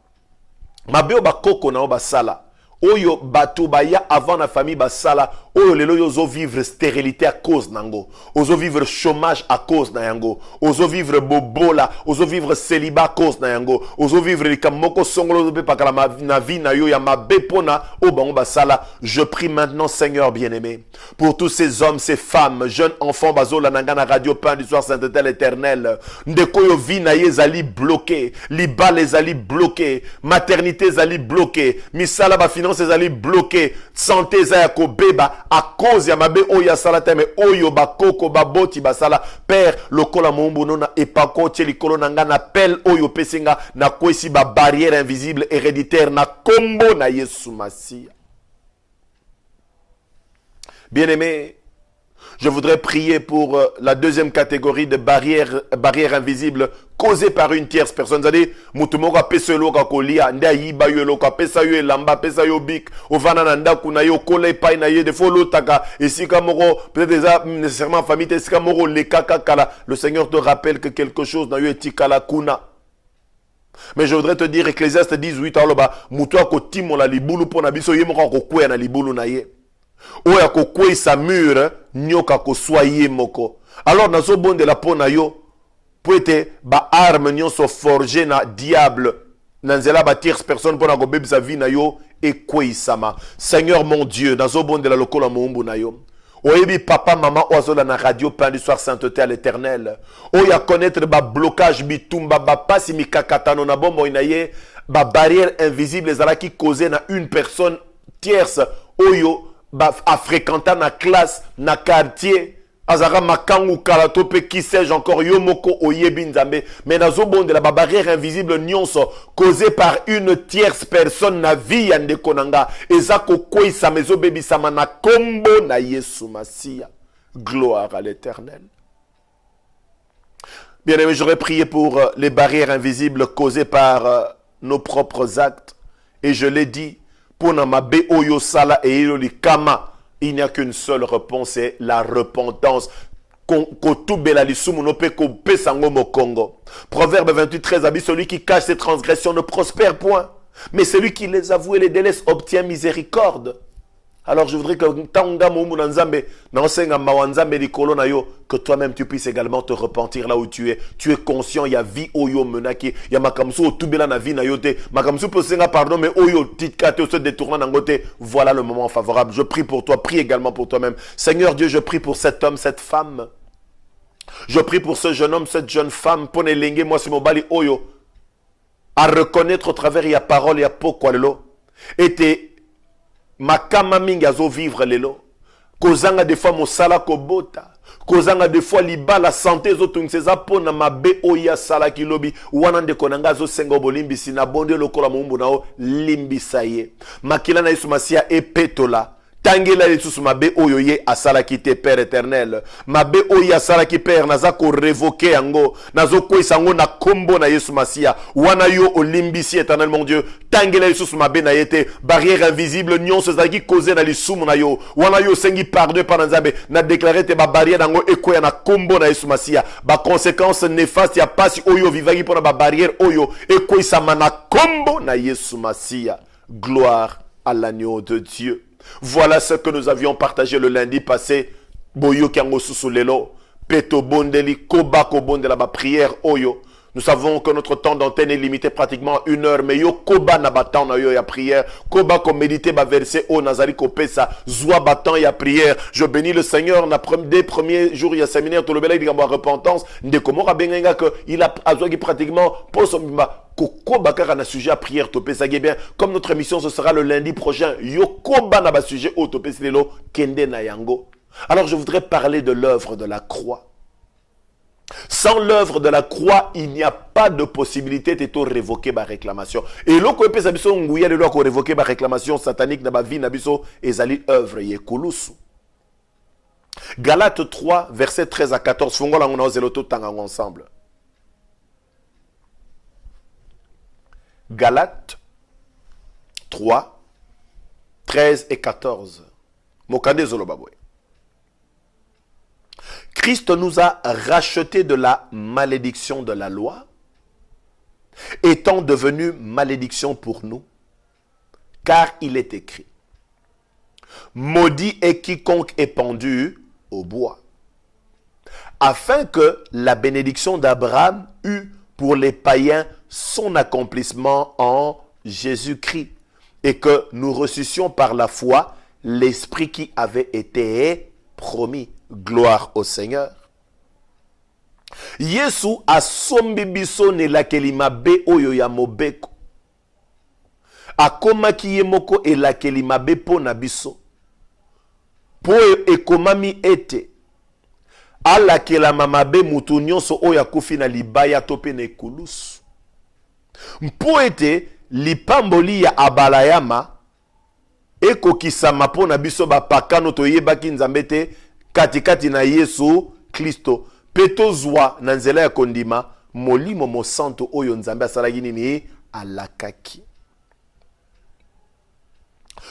Mabe o bakoko na o basala. Oyo bato baya avant la famille basala oyo lelo yozo vivre stérilité à cause nango ozo vivre chômage à cause na yango ozo vivre bobola ozo vivre célibat à cause na yango ozo vivre likamoko songolo be pakala na vie na yo ya mabe pona o bango basala. Je prie maintenant Seigneur bien-aimé pour tous ces hommes, ces femmes, jeunes enfants bazola nanga na radio Pain du Soir Sainteté l'Éternel ndeko yo vie na ye zali bloqué liba les ali bloqué maternité zali bloqué misala ba finance ezali bloqué santé za ko beba à cause ya mabe oya salata me oyo bakoko baboti basala père lokola mombo nona epako tie likolo nanga na appel oyo pesinga na kwesi ba barrière invisible héréditaire na kombo na Yesu Masia. Bien-aimé, je voudrais prier pour la deuxième catégorie de barrières invisibles causées par une tierce personne. C'est-à-dire, mutumoko apesa yo kolia, nda yiba yo eloko apesa yo elamba, apesa yo bik, ovana na ndaku na yo kola epai na ye de folo taka, esika moko, peut-être nécessairement famille, esika moko lekaka kala. Le Seigneur te rappelle que quelque chose na yo etikala kuna. Mais je voudrais te dire, Ecclésiaste 18, aloba, mutu akotimo la libulu pona biso ye moko akokwea na libulu na ye. Oya kokwe sa mur nyoka ko soye moko. Alors nazo bonde la pona yo poete ba arme nyonso forger na diable nanzela ba tierce personne pona ko bebisa vie na yo e kweisama. Seigneur mon Dieu nazo bonde la lokola moumbu na yo. Oyebi papa maman oazola na radio Pain du Soir Sainteté à l'Éternel. Oya connaître ba blocage bitumba ba pasi mikakatano na bombo inaye ba barrière invisible ezala qui causé na une personne tierce oyo a fréquenté na classe, na quartier, azara makangu kalato pe qui sais-je encore yomoko oyebi nzambe mais nazo bonde la barrière invisible nyonso causée par une tierce personne na vie ya ndeko nanga eza kokwisa mezo bebisama na kombo na Yesu Masia. Gloire à l'Éternel. Bien aimé, j'aurais prié pour les barrières invisibles causées par nos propres actes. Et je l'ai dit, pour Namabe Oyo Sala et Iloli Kama, il n'y a qu'une seule réponse, c'est la repentance. Proverbe 28, 13, celui qui cache ses transgressions ne prospère point, mais celui qui les avoue et les délaisse obtient miséricorde. Alors je voudrais que que toi-même tu puisses également te repentir là où tu es. Tu es conscient, il y a vie oyo menaki, il y a makamsu otubela na vie na yote, makamsu posenga pardon mais oyo titkate se détournant nangote. Voilà le moment favorable. Je prie pour toi, prie également pour toi-même. Seigneur Dieu, je prie pour cet homme, cette femme. Je prie pour ce jeune homme, cette jeune femme, pour ne moi c'est mon bali oyo à reconnaître au travers ya parole ya poko lelo. Et makama mingi azo vivre lelo kozanga des fois mosala kobota kozanga des fois libala santé zotungisa pona mabe oya sala kilobi wana ndeko nanga zo senga bolimbisi na bonde lokola mumbu nao limbisa ye makila na Yesu Masia epetola tangela lisusu mabe oyo ye asala kite Père éternel mabe oyo asala ki Père naza ko révoquer yango nazo kwisa ngo na kombo na Yesu Masia wana yo olimbisi éternel mon Dieu tangela lisusu mabe na yete barrière invisible nyonso zaki causer na lisumu na yo wana yo sengi pardon par nzambe na déclarer te ba barrière nango ekoya na kombo na Yesu Masia ba conséquences néfastes ya pasi oyo vivaki pona ba barrière oyo ekoisa mana kombo na Yesu Masia. Gloire à l'agneau de Dieu. Voilà ce que nous avions partagé le lundi passé. Boyo kiango susulelo, peto bondeli, kobako bondela ba prière oyo. Nous savons que notre temps d'antenne est limité pratiquement à 1 heure, mais yo koba na batan na yo ya prière, koba ko méditer ba verset o nazali ko pesa, zwa batan ya prière. Je bénis le Seigneur na des premiers jours ya séminaire to le bela digambo repentance, ndeko mo rabenga que il a azwaki pratiquement pour son Koko na sujet à prière topé ça bien comme notre émission ce sera le lundi prochain yokoba na ba sujet au topé lelo kende na yango. Alors je voudrais parler de l'œuvre de la croix. Sans l'œuvre de la croix, il n'y a pas de possibilité de révoquer ma réclamation. Et l'autre côté, c'est que révoquer ma réclamation satanique dans ma vie, ezali œuvre yekulusu. Galates 3, versets 13 à 14. Fongola on a osé l'auto tangang ensemble. Galates 3, 13 et 14. Mokande Zolobabwe. Christ nous a rachetés de la malédiction de la loi, étant devenu malédiction pour nous, car il est écrit, maudit est quiconque est pendu au bois, afin que la bénédiction d'Abraham eût pour les païens son accomplissement en Jésus-Christ, et que nous reçussions par la foi l'Esprit qui avait été promis. Gloire au Seigneur. Yesu asombi biso ne lakeli mabe oyo ya mobeko. Akomaki ye moko elakeli mabe po na biso. Po ekomami ete alakela mabe mutu nyonso oyo akufi na libaya to pe na ekulusu. Mpo ete lipamboli ya abalayama ekokisama po na biso bapakano toyebaki nzambe te katikati na Yesu Kristo peto zwa na nzela ya kondima molimo mosanto oyo nzambe asalaki nini alakaki.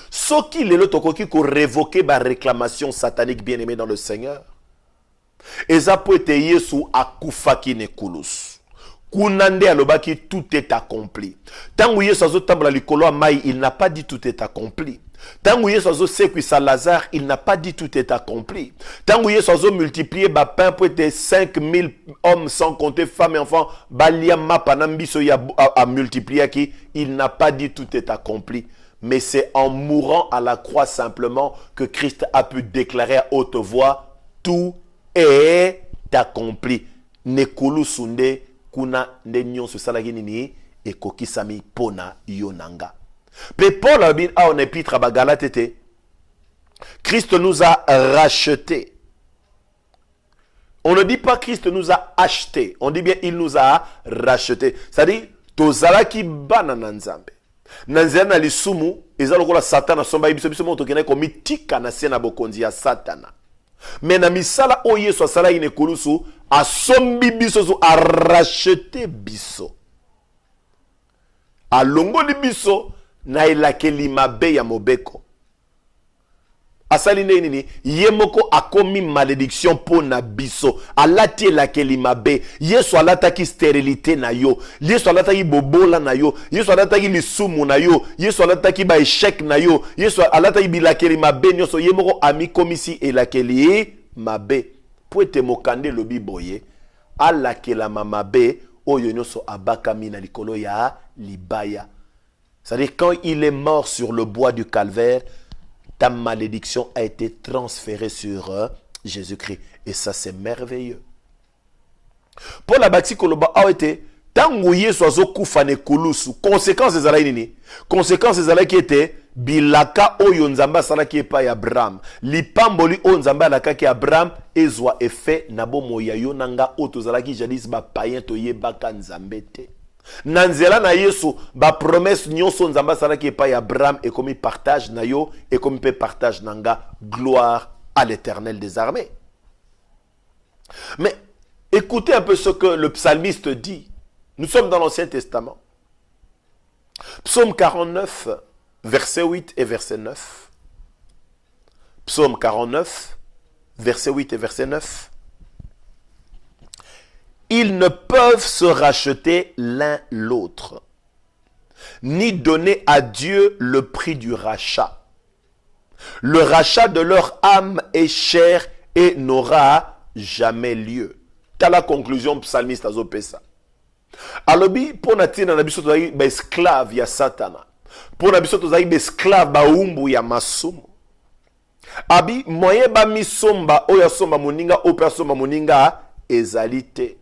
Soki lelo tokoki ko révoquer ba réclamation satanique bien-aimé dans le Seigneur. Eza po ete Yesu akufaki ne kulus. Kunande alobaki tout est accompli. Tangu Yesu azotambola likolo mai, il n'a pas dit tout est accompli. Tangu Yesu azo sekwisa Lazare, il n'a pas dit tout est accompli. Tangu Yesu azo multiplier ba pain pour être 5000 hommes sans compter femmes et enfants, baliama panambiso ya a multiplier qui, il n'a pas dit tout est accompli. Mais c'est en mourant à la croix simplement que Christ a pu déclarer à haute voix tout est accompli. Nekulu sunde kuna ndenyon se salagi nini et kokisami pona yonanga. Mais Paul a dit en épître à Galate, Christ nous a rachetés On ne dit pas Christ nous a achetés. On dit bien il nous a rachetés. C'est-à-dire, tozalaki bana na nzambe. Na nzela na lisumu, eza lokola Satan asomba biso biso moto kene ko mitika na se na bokonzi ya Satana. Mais na misala o Yesu asala ine kulusu, asombi biso so a racheté biso. Alongoli biso na elakeli mabe ya mobeko. Asali nini yemoko akomi malédiction po na biso alati elakeli mabe. Yesu alataki stérilité na yo, Yesu alataki bobola na yo, Yesu alataki lisumu na yo, Yesu alataki ba échec na yo, Yesu alataki bilakeli mabe nyonso yemoko ami komisi elakeli mabe po ete mokande lobi boye alakela mabe oyo nyonso abakami na likolo ya libaya. C'est-à-dire quand il est mort sur le bois du calvaire, ta malédiction a été transférée sur Jésus-Christ. Et ça, c'est merveilleux. Pour la bâti koloba a été, tango yesu azokufa ne kulusu, conséquence des alaï nini? Conséquence des alaï qui était, bilaka oyo nzamba salaki epa ya Abraham. Lipamboli oyo nzamba alaka ki Abraham, ezwa effet nabo moya yo nanga oto zalaki jadis ba païen toye baka nzambete. Nanzela na Yesu ba promesse nyonso nzamba salaki epa ya Abraham et comme partage na yo et comme pe partage nanga gloire à l'Éternel des armées. Mais écoutez un peu ce que le psalmiste dit. Nous sommes dans l'Ancien Testament. Psaume 49, verset 8 et verset 9. Psaume 49, verset 8 et verset 9. Ils ne peuvent se racheter l'un l'autre, ni donner à Dieu le prix du rachat. Le rachat de leur âme est cher et n'aura jamais lieu. T'as la conclusion psalmiste azopesa. Alobi pour natina na biso tozali ba esclave ya Satana. Pour na biso tozali ba esclave ba umbu ya masumu. Abi moyen ba misomba oya somba moninga opa somba moninga ezalité.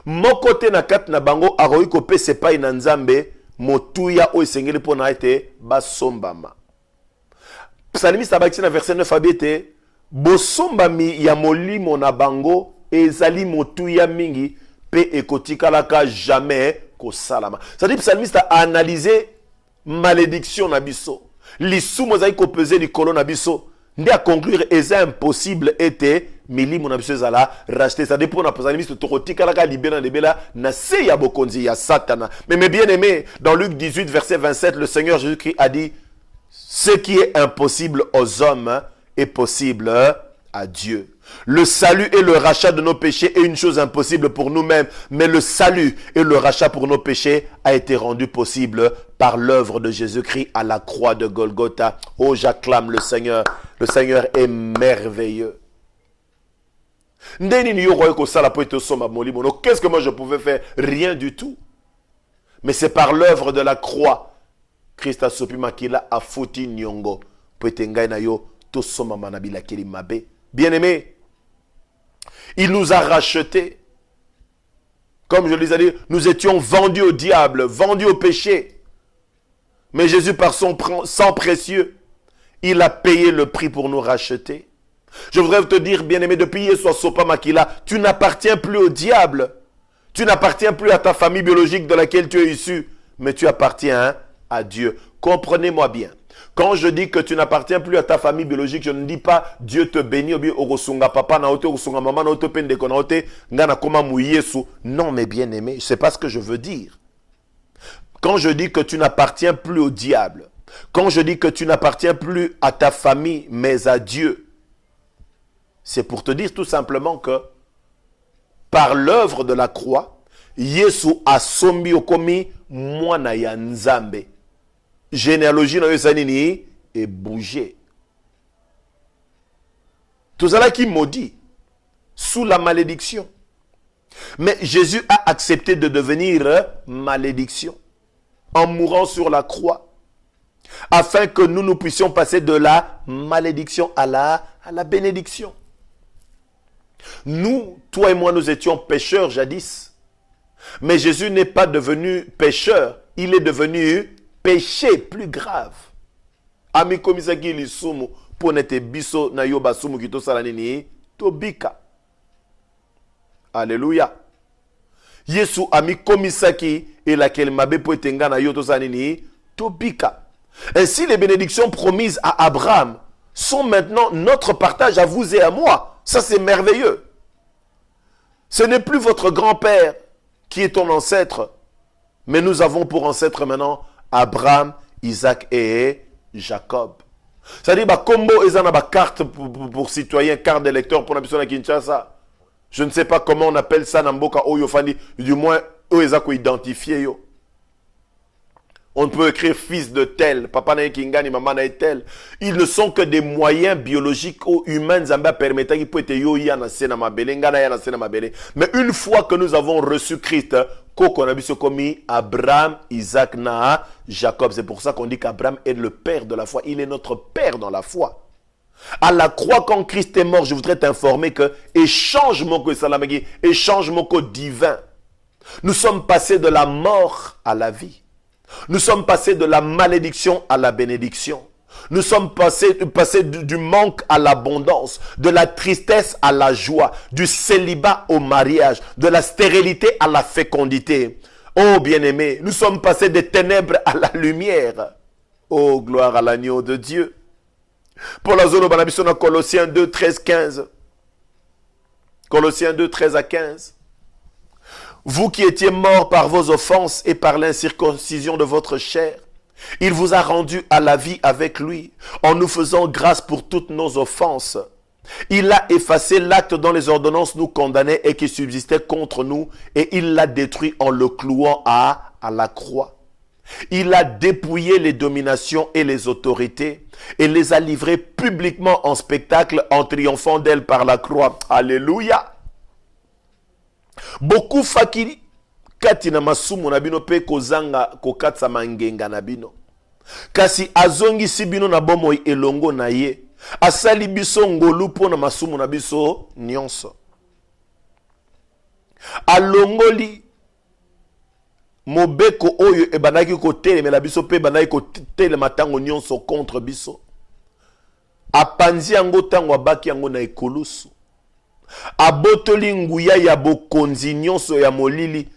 Mon côté na kat na bango aroyi ko pese pa ina nzambe motuya o esengeli pona ete ba sombama. Psalmiste abaki na verset 9 abete bosombami ya molimo na bango ezali motuya mingi pe ekotikalaka jamais ko salama. C'est-à-dire psalmiste a analysé malédiction na biso. Lisumo zai ko peser likolo na biso. Nde a conclure eza impossible ete milimo na biso ezala racheter. Ça dépend na psalmiste tokotikalaka libena lebela na se ya bokonzi ya Satana. Mais mes bien-aimés, dans Luc 18 verset 27, le Seigneur Jésus-Christ a dit ce qui est impossible aux hommes est possible à Dieu. Le salut et le rachat de nos péchés est une chose impossible pour nous-mêmes, mais le salut et le rachat pour nos péchés a été rendu possible par l'œuvre de Jésus-Christ à la croix de Golgotha. Oh, j'acclame le Seigneur. Le Seigneur est merveilleux. Qu'est-ce que moi je pouvais faire? Rien du tout. Mais c'est par l'œuvre de la croix. Christ a sopi makila a fouti nyongo. Bien-aimé, il nous a rachetés. Comme je le disais, nous étions vendus au diable, vendus au péché. Mais Jésus, par son sang précieux, il a payé le prix pour nous racheter. Je voudrais te dire, bien-aimé, depuis Yeshua Sopa Makila, tu n'appartiens plus au diable. Tu n'appartiens plus à ta famille biologique de laquelle tu es issu, mais tu appartiens à Dieu. Comprenez-moi bien. Quand je dis que tu n'appartiens plus à ta famille biologique, je ne dis pas Dieu te bénit, papa maman non, mais bien aimé, c'est pas ce que je veux dire. Quand je dis que tu n'appartiens plus au diable, quand je dis que tu n'appartiens plus à ta famille, mais à Dieu, c'est pour te dire tout simplement que par l'œuvre de la croix, Yesu a sombi okomi mwana ya nzambe. Généalogie na yosanini est bougé. Tout cela qui maudit sous la malédiction. Mais Jésus a accepté de devenir malédiction en mourant sur la croix afin que nous puissions passer de la malédiction à la bénédiction. Nous, toi et moi, nous étions pécheurs jadis. Mais Jésus n'est pas devenu pécheur, il est devenu péché plus grave. Ami komisaki lisumu ponete biso na yo basumu kito salanini tobika. Alléluia. Yesu ami komisaki et laquelle mabe po etenga na yo tosanini tobika. Ainsi les bénédictions promises à Abraham sont maintenant notre partage à vous et à moi. Ça c'est merveilleux. Ce n'est plus votre grand-père qui est ton ancêtre, mais nous avons pour ancêtre maintenant Abraham, Isaac et Jacob. C'est-à-dire, combo ezana ba carte pour citoyen, carte d'électeur pour la personne à Kinshasa. Je ne sais pas comment on appelle ça dans Mboka Oyofani, du moins, eux ils ont identifié yo. On peut écrire fils de tel, papa na kingani, maman na tel. Ils ne sont que des moyens biologiques ou humains zamba permettant qu'ils peuvent être yo yana sena mabele, ngana yana sena mabele. Mais une fois que nous avons reçu Christ, qu'on a vu ce commis Abraham, Isaac, na Jacob. C'est pour ça qu'on dit qu'Abraham est le père de la foi. Il est notre père dans la foi. À la croix, quand Christ est mort, je voudrais t'informer que échange mon salamagi, échange mon code divin. Nous sommes passés de la mort à la vie. Nous sommes passés de la malédiction à la bénédiction. Nous sommes passés du manque à l'abondance, de la tristesse à la joie, du célibat au mariage, de la stérilité à la fécondité. Oh bien-aimé, nous sommes passés des ténèbres à la lumière. Oh gloire à l'agneau de Dieu. Pour la zone au Colossiens 2, 13, 15. Colossiens 2, 13 à 15. Vous qui étiez morts par vos offenses et par l'incirconcision de votre chair, il vous a rendus à la vie avec lui, en nous faisant grâce pour toutes nos offenses. Il a effacé l'acte dont les ordonnances nous condamnaient et qui subsistait contre nous, et il l'a détruit en le clouant à la croix. Il a dépouillé les dominations et les autorités, et les a livrées publiquement en spectacle en triomphant d'elles par la croix. Alléluia! Beaucoup fakiri katina masumu na bino pe kozanga kokatsa mangenga na bino. Kasi azongi si bino na bomoi elongo na ye. Asali biso ngolu po na masumu na biso nyonso. Alongoli mobeko oyo ebandaki kotelemela biso pe bandaki kotelema tango nyonso contre biso. Apanzi yango tango abaki yango na ekolusu. Abotoli nguya ya bokonzi nyonso ya molili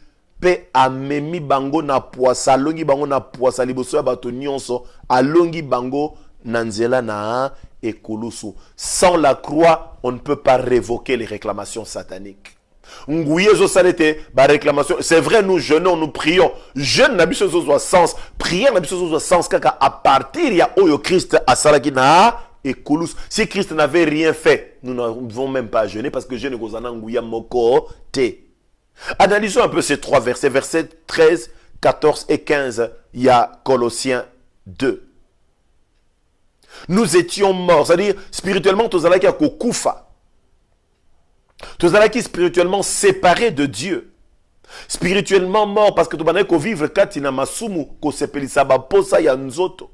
pe amemi bango na poasa, alongi bango na poasa liboso ya bato nyonso, alongi bango na nzela na ekolusu. Sans la croix, on ne peut pas révoquer les réclamations sataniques. Nguye zo salete ba réclamation. C'est vrai, nous jeûnons, nous prions. Jeûne na biso zo sens, prière na biso zo sens kaka à partir ya oyo Christ asalaki na et Koulous. Si Christ n'avait rien fait, nous ne devons même pas jeûner parce que jeûne gozana nguya moko te. Analysons un peu ces trois versets, versets 13, 14 et 15. Il y a Colossiens 2. Nous étions morts, c'est-à-dire spirituellement, tozalaki akokufa. Tozalaki spirituellement séparés de Dieu. Spirituellement morts parce que tozalaki ko vivre katina masumu ko sepelisa ba posa ya nzoto.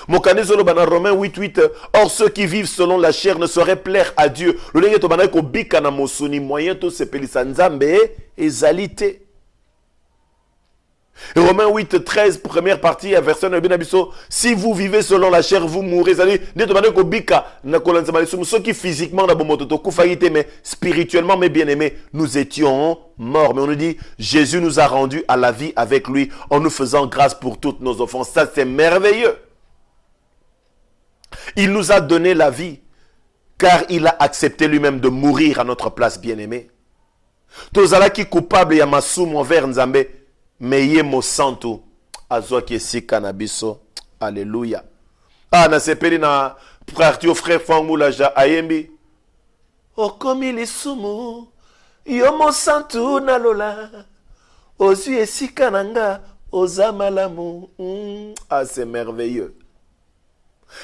Mokanezolo bana Romains 8:8. Or ceux qui vivent selon la chair ne sauraient plaire à Dieu. Le lenge to bana ko bika na mosuni moyen to sepelisa nzambe ezalité. Romains 8:13, première partie, verset 9. Si vous vivez selon la chair, vous mourrez. C'est-à-dire, ceux qui physiquement, mais spirituellement, mes bien-aimés, nous étions morts. Mais on nous dit, Jésus nous a rendus à la vie avec lui en nous faisant grâce pour toutes nos offenses. Ça, c'est merveilleux. Il nous a donné la vie car il a accepté lui-même de mourir à notre place, bien-aimés. Tozalaki coupable ya masumu envers Nzambe. Mais ye mo santo azwaki esika na biso. Alléluia. Ah, na sepeli na frère Fangula ja ayembi. Okomi lisumu yo mo santo na lola. Ozwi esika nanga ozamalamu. Ah, c'est merveilleux.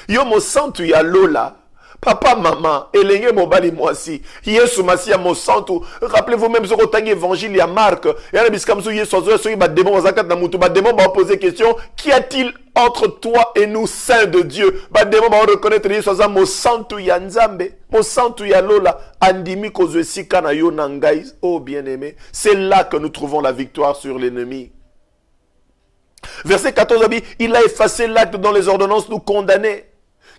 Yo mo santo ya lola. Papa, maman, elenge mobali mwasi, Yesu Masia mo santo. Rappelez-vous même ce que évangile ya Marc. Et on a dit comme ça, Yesu Masia, ba démon wazakat na mutu, ba démon va poser question, qu'y a-t-il entre toi et nous, saints de Dieu? Ba démon va reconnaître Yesu Masia mo santo ya Nzambe, mo santo ya Lola, andimi kozwe sika na yo nangai. Oh bien-aimé, c'est là que nous trouvons la victoire sur l'ennemi. Verset 14, il a effacé l'acte dont les ordonnances nous condamnaient,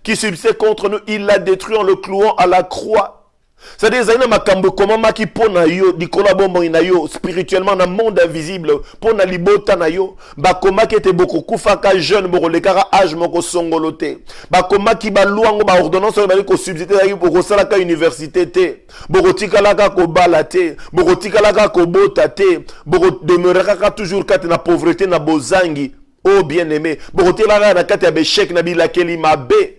qui subsistait contre nous, il l'a détruit en le clouant à la croix. C'est-à-dire, il y a makambo comment qui pona yo, di kolabombo na yo, spirituellement dans le monde invisible, pona libota na yo, ba koma qui était beaucoup kufaka jeune, boko le kara âge moko songolote, ba koma qui ba luango ba ordonnance ba ko subsister na yo boko sala ka université te, boko tikala ka ko balate, boko tikala ka ko bota te, boko demeurera ka toujours kat na pauvreté na bozangi, oh bien-aimé, boko tikala na kat ya bechek na bilakeli mabe.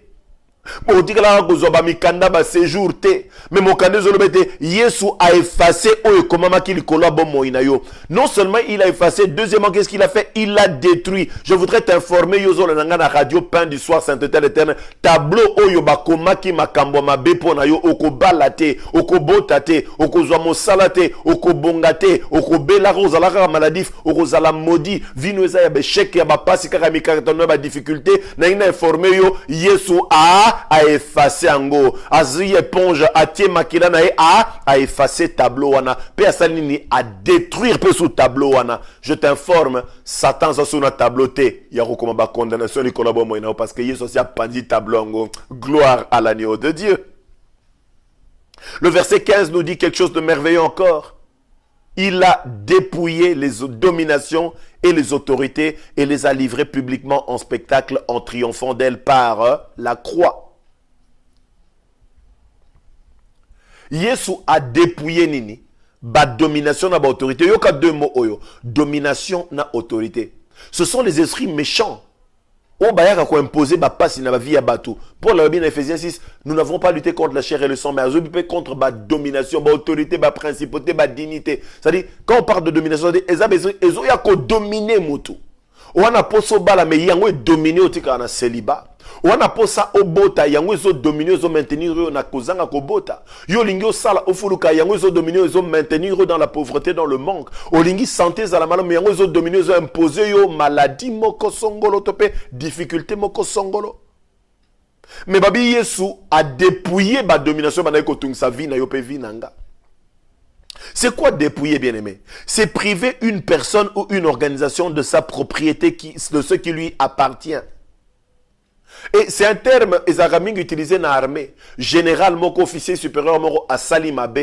Mikanda ba séjour te mais mokande zolobete Yesu a effacé oyo komama ki likolo bomo inayo. Non seulement il a effacé, deuxièmement qu'est-ce qu'il a fait? Il a détruit. Je voudrais t'informer yozo le nanga na radio Pain du soir sainteté l'éternel tableau oyo bakoma ki makambo mabe pona yo okobala te okobota te okozwa mosala te okobonga te okobela kozalaka maladif okozala maudit vino eza ya beshek ya bapasi kaka mikakatano ba difficulté na ina informer yo Yesu a effacé ango azi éponge atie makila na a effacé tableau wana pe asalini a détruire pe sous tableau wana. Je t'informe, Satan sa sous na tableau te ya ko koma ba condamnation ni kolabo mo ina parce que Yesu a pandi tableau ango. Gloire à l'agneau de Dieu. Le verset 15 nous dit quelque chose de merveilleux encore. Il a dépouillé les dominations et les autorités et les a livrées publiquement en spectacle en triomphant d'elles par la croix. Yesu a dépouillé nini ba domination na ba autorité. Yoka deux mots oyo. Domination na autorité. Ce sont les esprits méchants. On va imposer ba passe na ba vie à batou. Pour la Bible Ephésiens 6, nous n'avons pas lutté contre la chair et le sang, mais contre ba domination, ba autorité, ba principauté, ba dignité. C'est-à-dire quand on parle de domination, ezo ya ko dominer mutu. On a poso bala mais yango est dominé au tika na célibat. On a posa obota yango ezo dominer ezo maintenir na kozanga ko bota. Yo lingi sala ofuluka yango ezo dominer ezo maintenir dans la pauvreté, dans le manque. Olingi santé za la maladie mais yango ezo dominer ezo imposer yo maladie moko songolo topé difficulté moko songolo. Mais babi Yesu a dépouillé ba domination bana ko tung sa vie na yo pe vie nanga. C'est quoi dépouiller, bien-aimé? C'est priver une personne ou une organisation de sa propriété, de ce qui lui appartient. Et c'est un terme Ezagaming utilisé dans l'armée. Général, mon officier supérieur, mon à Salimabe,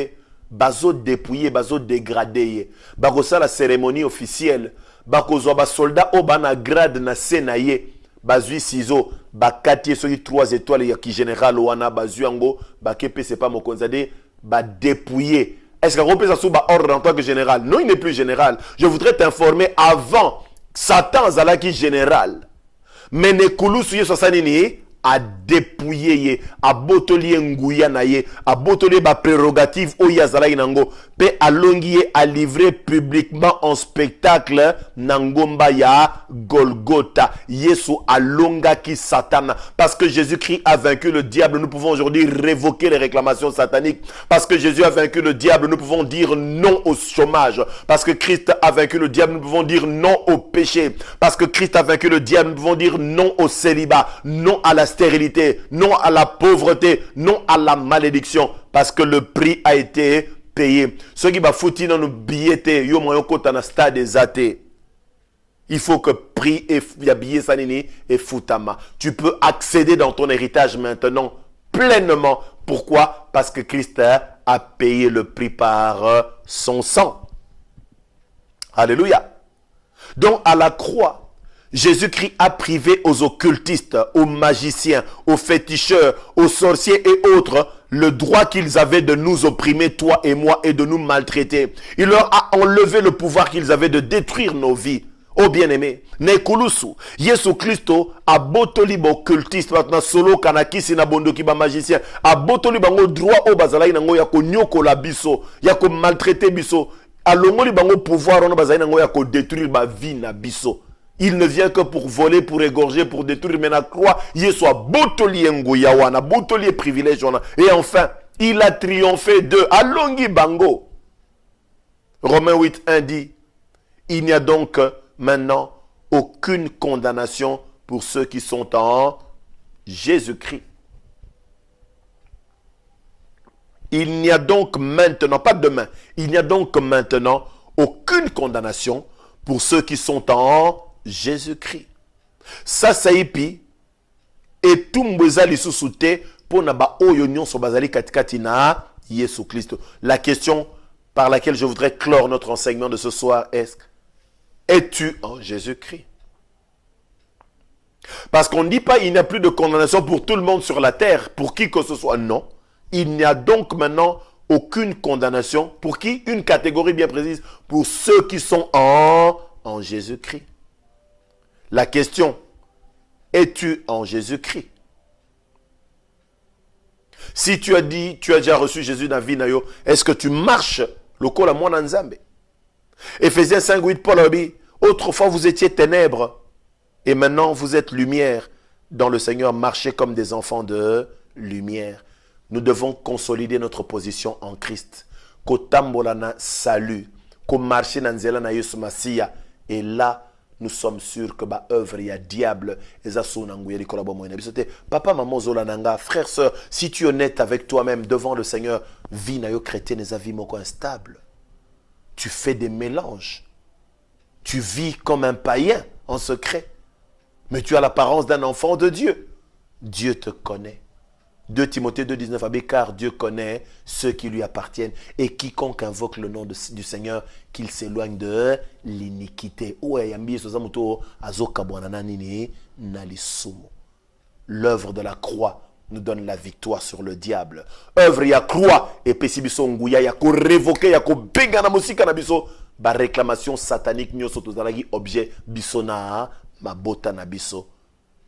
bazo dépouiller, bazo dégrader. Bagosa la cérémonie officielle. Bakozo ba soldat au bana grade na senaye. Bazui ciseaux, bakati sur 3 étoiles qui général wana bazuango, bakepe c'est pas mon konzade, ba dépouiller. Est-ce qu'on peut s'assurer ordre en tant que général? Non, il n'est plus général. Je voudrais t'informer avant Satan Zalaki général. Mais Nekulu Suye Sosanini a dépouillé, a botolier Ngouya naye, a botolier ba prérogative Oya Zalaki Nango, pe alongiye a livré publiquement en spectacle Nangomba ya Golgotha. Yesu alonga ki Satan. Parce que Jésus-Christ a vaincu le diable, nous pouvons aujourd'hui révoquer les réclamations sataniques. Parce que Jésus a vaincu le diable, nous pouvons dire non au chômage. Parce que Christ a vaincu le diable, nous pouvons dire non au péché. Parce que Christ a vaincu le diable, nous pouvons dire non au célibat, non à la stérilité, non à la pauvreté, non à la malédiction. Parce que le prix a été payé. Ceux qui va foutre dans nos billets, yo moyen kota na stade des athées. Il faut que prix et billet sanini et foutama. Tu peux accéder dans ton héritage maintenant pleinement. Pourquoi? Parce que Christ a payé le prix par son sang. Alléluia. Donc à la croix, Jésus-Christ a privé aux occultistes, aux magiciens, aux féticheurs, aux sorciers et autres le droit qu'ils avaient de nous opprimer, toi et moi, et de nous maltraiter. Il leur a enlevé le pouvoir qu'ils avaient de détruire nos vies. Oh bien-aimé, Nekulusu, Yesu Christo a botoli ba occultiste, maintenant solo kanakisi na bondoki ba magicien, a botoli bango droit au bazalai nango ya ko nyoko la biso, ya ko maltraiter biso, a longoli bango pouvoir on bazalai nango ya ko détruire ba vie na biso. Il ne vient que pour voler, pour égorger, pour détruire. Mais la croix, il soit botolier ngoyawana, botolier privilège. Et enfin, il a triomphé de Alongi Bango. Romains 8:1 dit, il n'y a donc maintenant aucune condamnation pour ceux qui sont en Jésus-Christ. Il n'y a donc maintenant, pas demain, il n'y a donc maintenant aucune condamnation pour ceux qui sont en Jésus-Christ. Ça saipi et tout mbeza lisusu te pona ba oyo nyonso bazali katikati na Yesu Christ. La question par laquelle je voudrais clore notre enseignement de ce soir est: es-tu en Jésus-Christ? Parce qu'on ne dit pas il n'y a plus de condamnation pour tout le monde sur la terre, pour qui que ce soit. Non. Il n'y a donc maintenant aucune condamnation. Pour qui? Une catégorie bien précise. Pour ceux qui sont en Jésus-Christ. La question: es-tu en Jésus-Christ? Si tu as dit, tu as déjà reçu Jésus dans la vie, est-ce que tu marches le col à moi Nzambe? Éphésiens 5:8, Paul a dit: autrefois vous étiez ténèbres et maintenant vous êtes lumière dans le Seigneur. Marchez comme des enfants de lumière. Nous devons consolider notre position en Christ. Kotambolana salut, ko marcher dans nzela na Yesu Masia. Et là, nous sommes sûrs que ba œuvre il y a diable papa maman zolananga frère sœur, si tu es honnête avec toi-même devant le Seigneur, vie na yo chrétienne et vie moko instable. Tu fais des mélanges. Tu vis comme un païen en secret. Mais tu as l'apparence d'un enfant de Dieu. Dieu te connaît. 2 Timothée 2,19 a dit: car Dieu connaît ceux qui lui appartiennent et quiconque invoque le nom du Seigneur, qu'il s'éloigne de l'iniquité. L'œuvre de la croix nous donne la victoire sur le diable. Œuvre ya croix et pesibiso nguya ya ko révoquer ya ko benga na musika na biso ba réclamation satanique nyoso tozalaki objet bisona mabota na biso.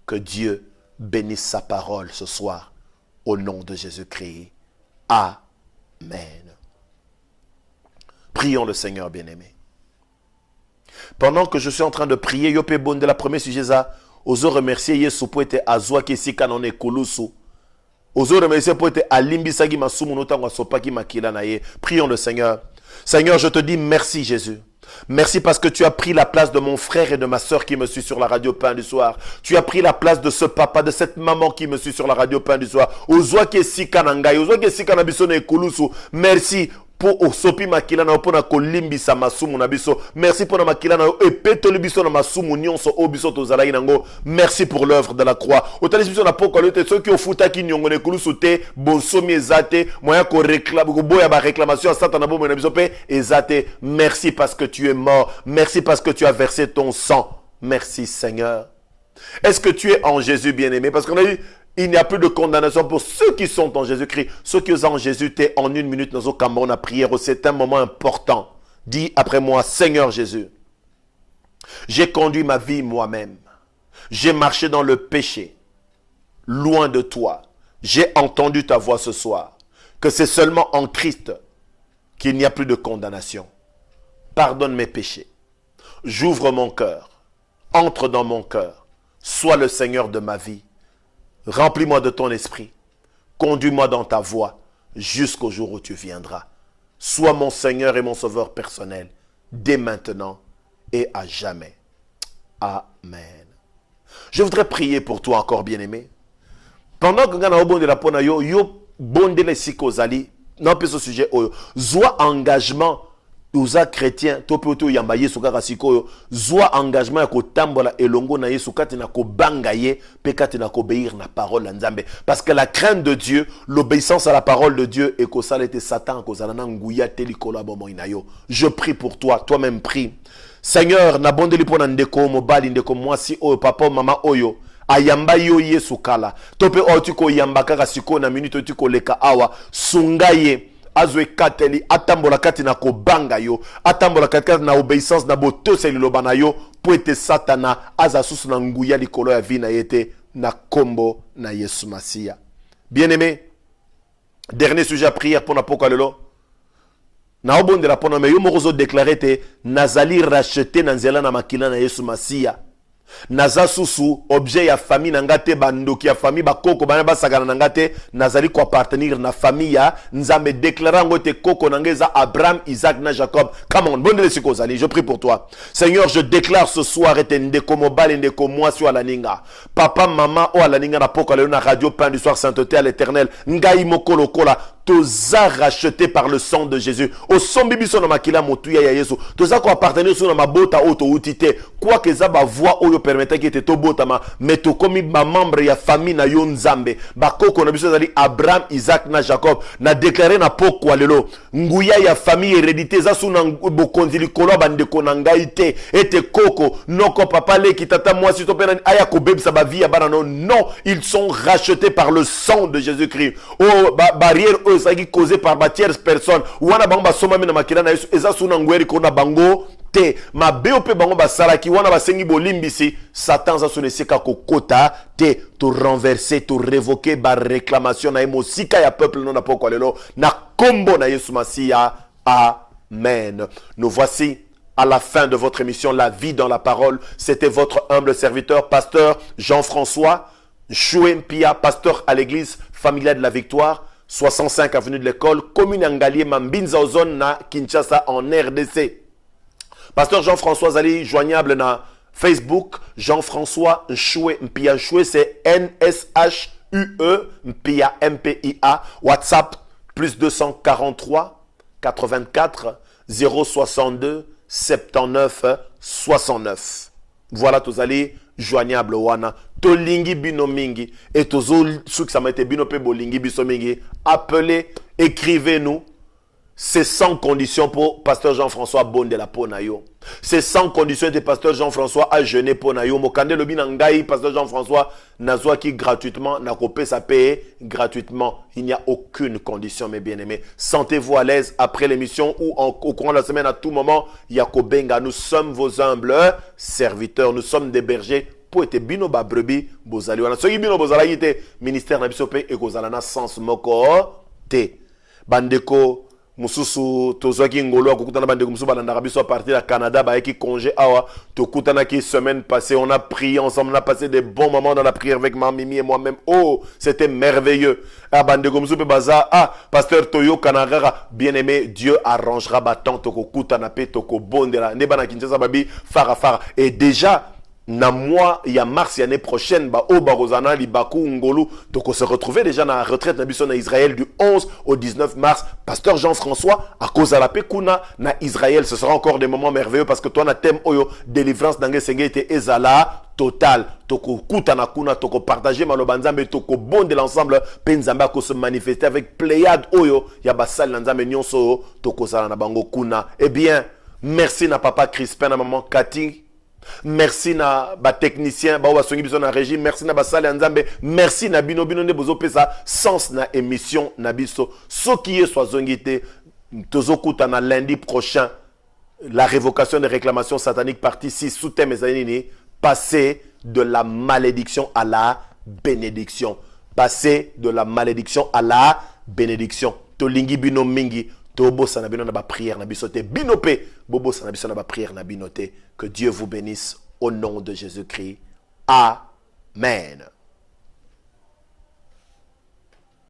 Que Dieu bénisse sa parole ce soir. Au nom de Jésus-Christ. Amen. Prions le Seigneur bien-aimé. Pendant que je suis en train de prier, Yopé Bonde, la première sujet, oso remercier Yesu pour être azwa kesi kanone kulusu. Oso remercier pour être alimbisagi masumu notango sopaki makila na ye. Prions le Seigneur. Seigneur, je te dis merci Jésus. Merci parce que tu as pris la place de mon frère et de ma soeur qui me suit sur la radio Pain du Soir. Tu as pris la place de ce papa, de cette maman qui me suit sur la radio Pain du Soir. Merci pour osopi makila na opona kolimbisa masumu na biso. Merci pour na makila na epeto biso na masumu nyonso obiso tozalaki nango. Merci pour l'œuvre de la croix. Otali biso na poko lote ceux qui ofuta ki nyongo ne kulusu te bonsomi ezate moya ko réclame ko boya ba réclamation sata na bomo na biso pe ezate. Merci parce que tu es mort. Merci parce que tu as versé ton sang. Merci Seigneur. Est-ce que tu es en Jésus bien-aimé? Parce qu'on a dit il n'y a plus de condamnation pour ceux qui sont en Jésus-Christ. Ceux qui sont en Jésus, t'es en 1 minute dans au Cameroun à prière. C'est un moment important. Dis après moi: Seigneur Jésus, j'ai conduit ma vie moi-même. J'ai marché dans le péché, loin de toi. J'ai entendu ta voix ce soir, que c'est seulement en Christ qu'il n'y a plus de condamnation. Pardonne mes péchés. J'ouvre mon cœur. Entre dans mon cœur. Sois le Seigneur de ma vie. Remplis-moi de ton esprit. Conduis-moi dans ta voie jusqu'au jour où tu viendras. Sois mon Seigneur et mon Sauveur personnel, dès maintenant et à jamais. Amen. Je voudrais prier pour toi encore, bien-aimé. Pendant que nous avons de la pona yo bonde les sikozali, non plus au sujet zoa engagement. Uza chrétien tope oto yamba Yesu kaka sikoyo zwa engagement ya kotambola elongo na Yesu kati na kobanga ye pe kati na kobéir na parole ya Nzambe, parce que la crainte de Dieu, l'obéissance à la parole de Dieu et ko sala te Satan ko zala na nguya te likolo abomo inayo. Je prie pour toi, toi-même prie. Seigneur, na bondeli pona ndeko mobali ndeko mwasi oyo papa mama oyo ayamba yo Yesu kala tope otu ko yamba kaka siko na minute otu ko leka awa sungaye azwe kateli atambola kati na kobanga yo, atambola kati na obéissance na botosa liloba na yo po ete Satana aza susu na nguya likolo ya vi na yete na kombo na Yesu Masia. Bien-aimé, dernier sujet à prière pour na poko lelo. Na obonde la pona me yo morozo déclarer te nazali racheté na nzela na makila na Yesu Masia. Naza susu objet ya famille nangate bandoki ya famille bakoko bana basagana nangate nazali ko appartenir na famille ya Nzambe déclarant ngote koko nangeza Abraham, Isaac na Jacob. Come on, bonne lesiko zali, je prie pour toi. Seigneur, je déclare ce soir ete ndeko mobali ndeko mwasi wa laninga. Papa, maman o alaninga na poko na radio Pain du Soir sainteté à l'Éternel. Ngai mokolo kola toza racheté par le sang de Jésus. Au sombi biso na makila motuya ya Yesu. Toza ko appartenir sur na mabota auto utité. Quoi que ça ba voix oyo permettait que te to botama, mais to komi ba membre ya famille na yo nzambe. Ba koko na biso zali Abraham, Isaac na Jacob. Na déclaré na poko lelo. Nguya ya famille hérédité za suna bokonzi likolo bande konangaite. Ete koko noko papa le kitata moi si to pena aya ko bebisa ba vie ya bana non, ils sont rachetés par le sang de Jésus-Christ. Oh barrière ça qui causé par ma tierce personne wana bango basoma mina makila na Yesu eza suna ngweri kona bango te ma BOP bango basalaki wana basengi bolimbisi Satan za suna seka kokota te to renverser to révoquer ba réclamation na emosika ya peuple non na poko lelo na kombo na Yesu Masia. Amen. Nous voici à la fin de votre émission La vie dans la parole. C'était votre humble serviteur pasteur Jean-François Choué Mpia, pasteur à l'église familiale de la Victoire, 65 avenue de l'école, commune Angalier, Mambinza Ozone, na Kinshasa, en RDC. Pasteur Jean-François Zali, joignable na Facebook, Jean-François Choué Mpia. Choué, c'est N-S-H-U-E, Mpia, M-P-I-A. WhatsApp, plus 243 84 062 79 69. Voilà, tous allez joignable wana tolingi bino mingi et tozo sou que ça m'a été bino pe bolingi biso mingi, appelez, écrivez-nous. C'est sans condition pour pasteur Jean-François Bonde la Ponayo. C'est sans condition de pasteur Jean-François à jeûner Ponayo. Mokande le binangai pasteur Jean-François nazwa qui gratuitement n'a copé sa paye gratuitement. Il n'y a aucune condition mes bien-aimés. Sentez-vous à l'aise après l'émission ou au courant de la semaine à tout moment. Yakobenga, nous sommes vos humbles serviteurs, nous sommes des bergers. Pour être bino ba brebi bozali wana. Soki bino bozala yite ministère na biso pe ekozala na sens moko te. Bandeko mususu tozwaki ngolo akokutana bandeko mususu balandaka biso à partir de Canada baeki congé awa tokutana ki semaine passée on a prié ensemble, on a passé des bons moments dans la prière avec ma Mimi et moi-même. Oh, c'était merveilleux. Ah bandeko mususu pe baza pasteur Toyo Kanagara, bien-aimé, Dieu arrangera batant tokokutana pe tokobondela ne bana Kinshasa babi fara et déjà na mois il y a mars l'année prochaine ba o barozana libaku ngolu donc on se retrouver déjà dans la retraite na biso na Israël du 11 au 19 mars. Pasteur Jean-François à cause de la pekuna na Israël, ce sera encore des moments merveilleux parce que toi na thème oyo délivrance d'angé senge était ezala total toko kutana kuna toko partager maloba nzambe toko bon de l'ensemble pe nzambe ko se manifester avec pléiade oyo ya basal nzambe nyonso toko sala na bango kuna. Eh bien merci na papa Crispin na maman Cathy. Merci na ba technicien ba wa songi biso na régie, merci na ba sale nzambe, merci na bino ne bozo pesa sens na émission na biso. Ce qui est soit zongité tozokuta na lundi prochain la révocation des réclamations sataniques partie 6 sous thème ezanini passer de la malédiction à la bénédiction. Passer de la malédiction à la bénédiction. Tolingi bino mingi Tobo sana bino na ba prière na bisote binope bobo sana biso na ba prière na binote. Que Dieu vous bénisse au nom de Jésus-Christ. Amen.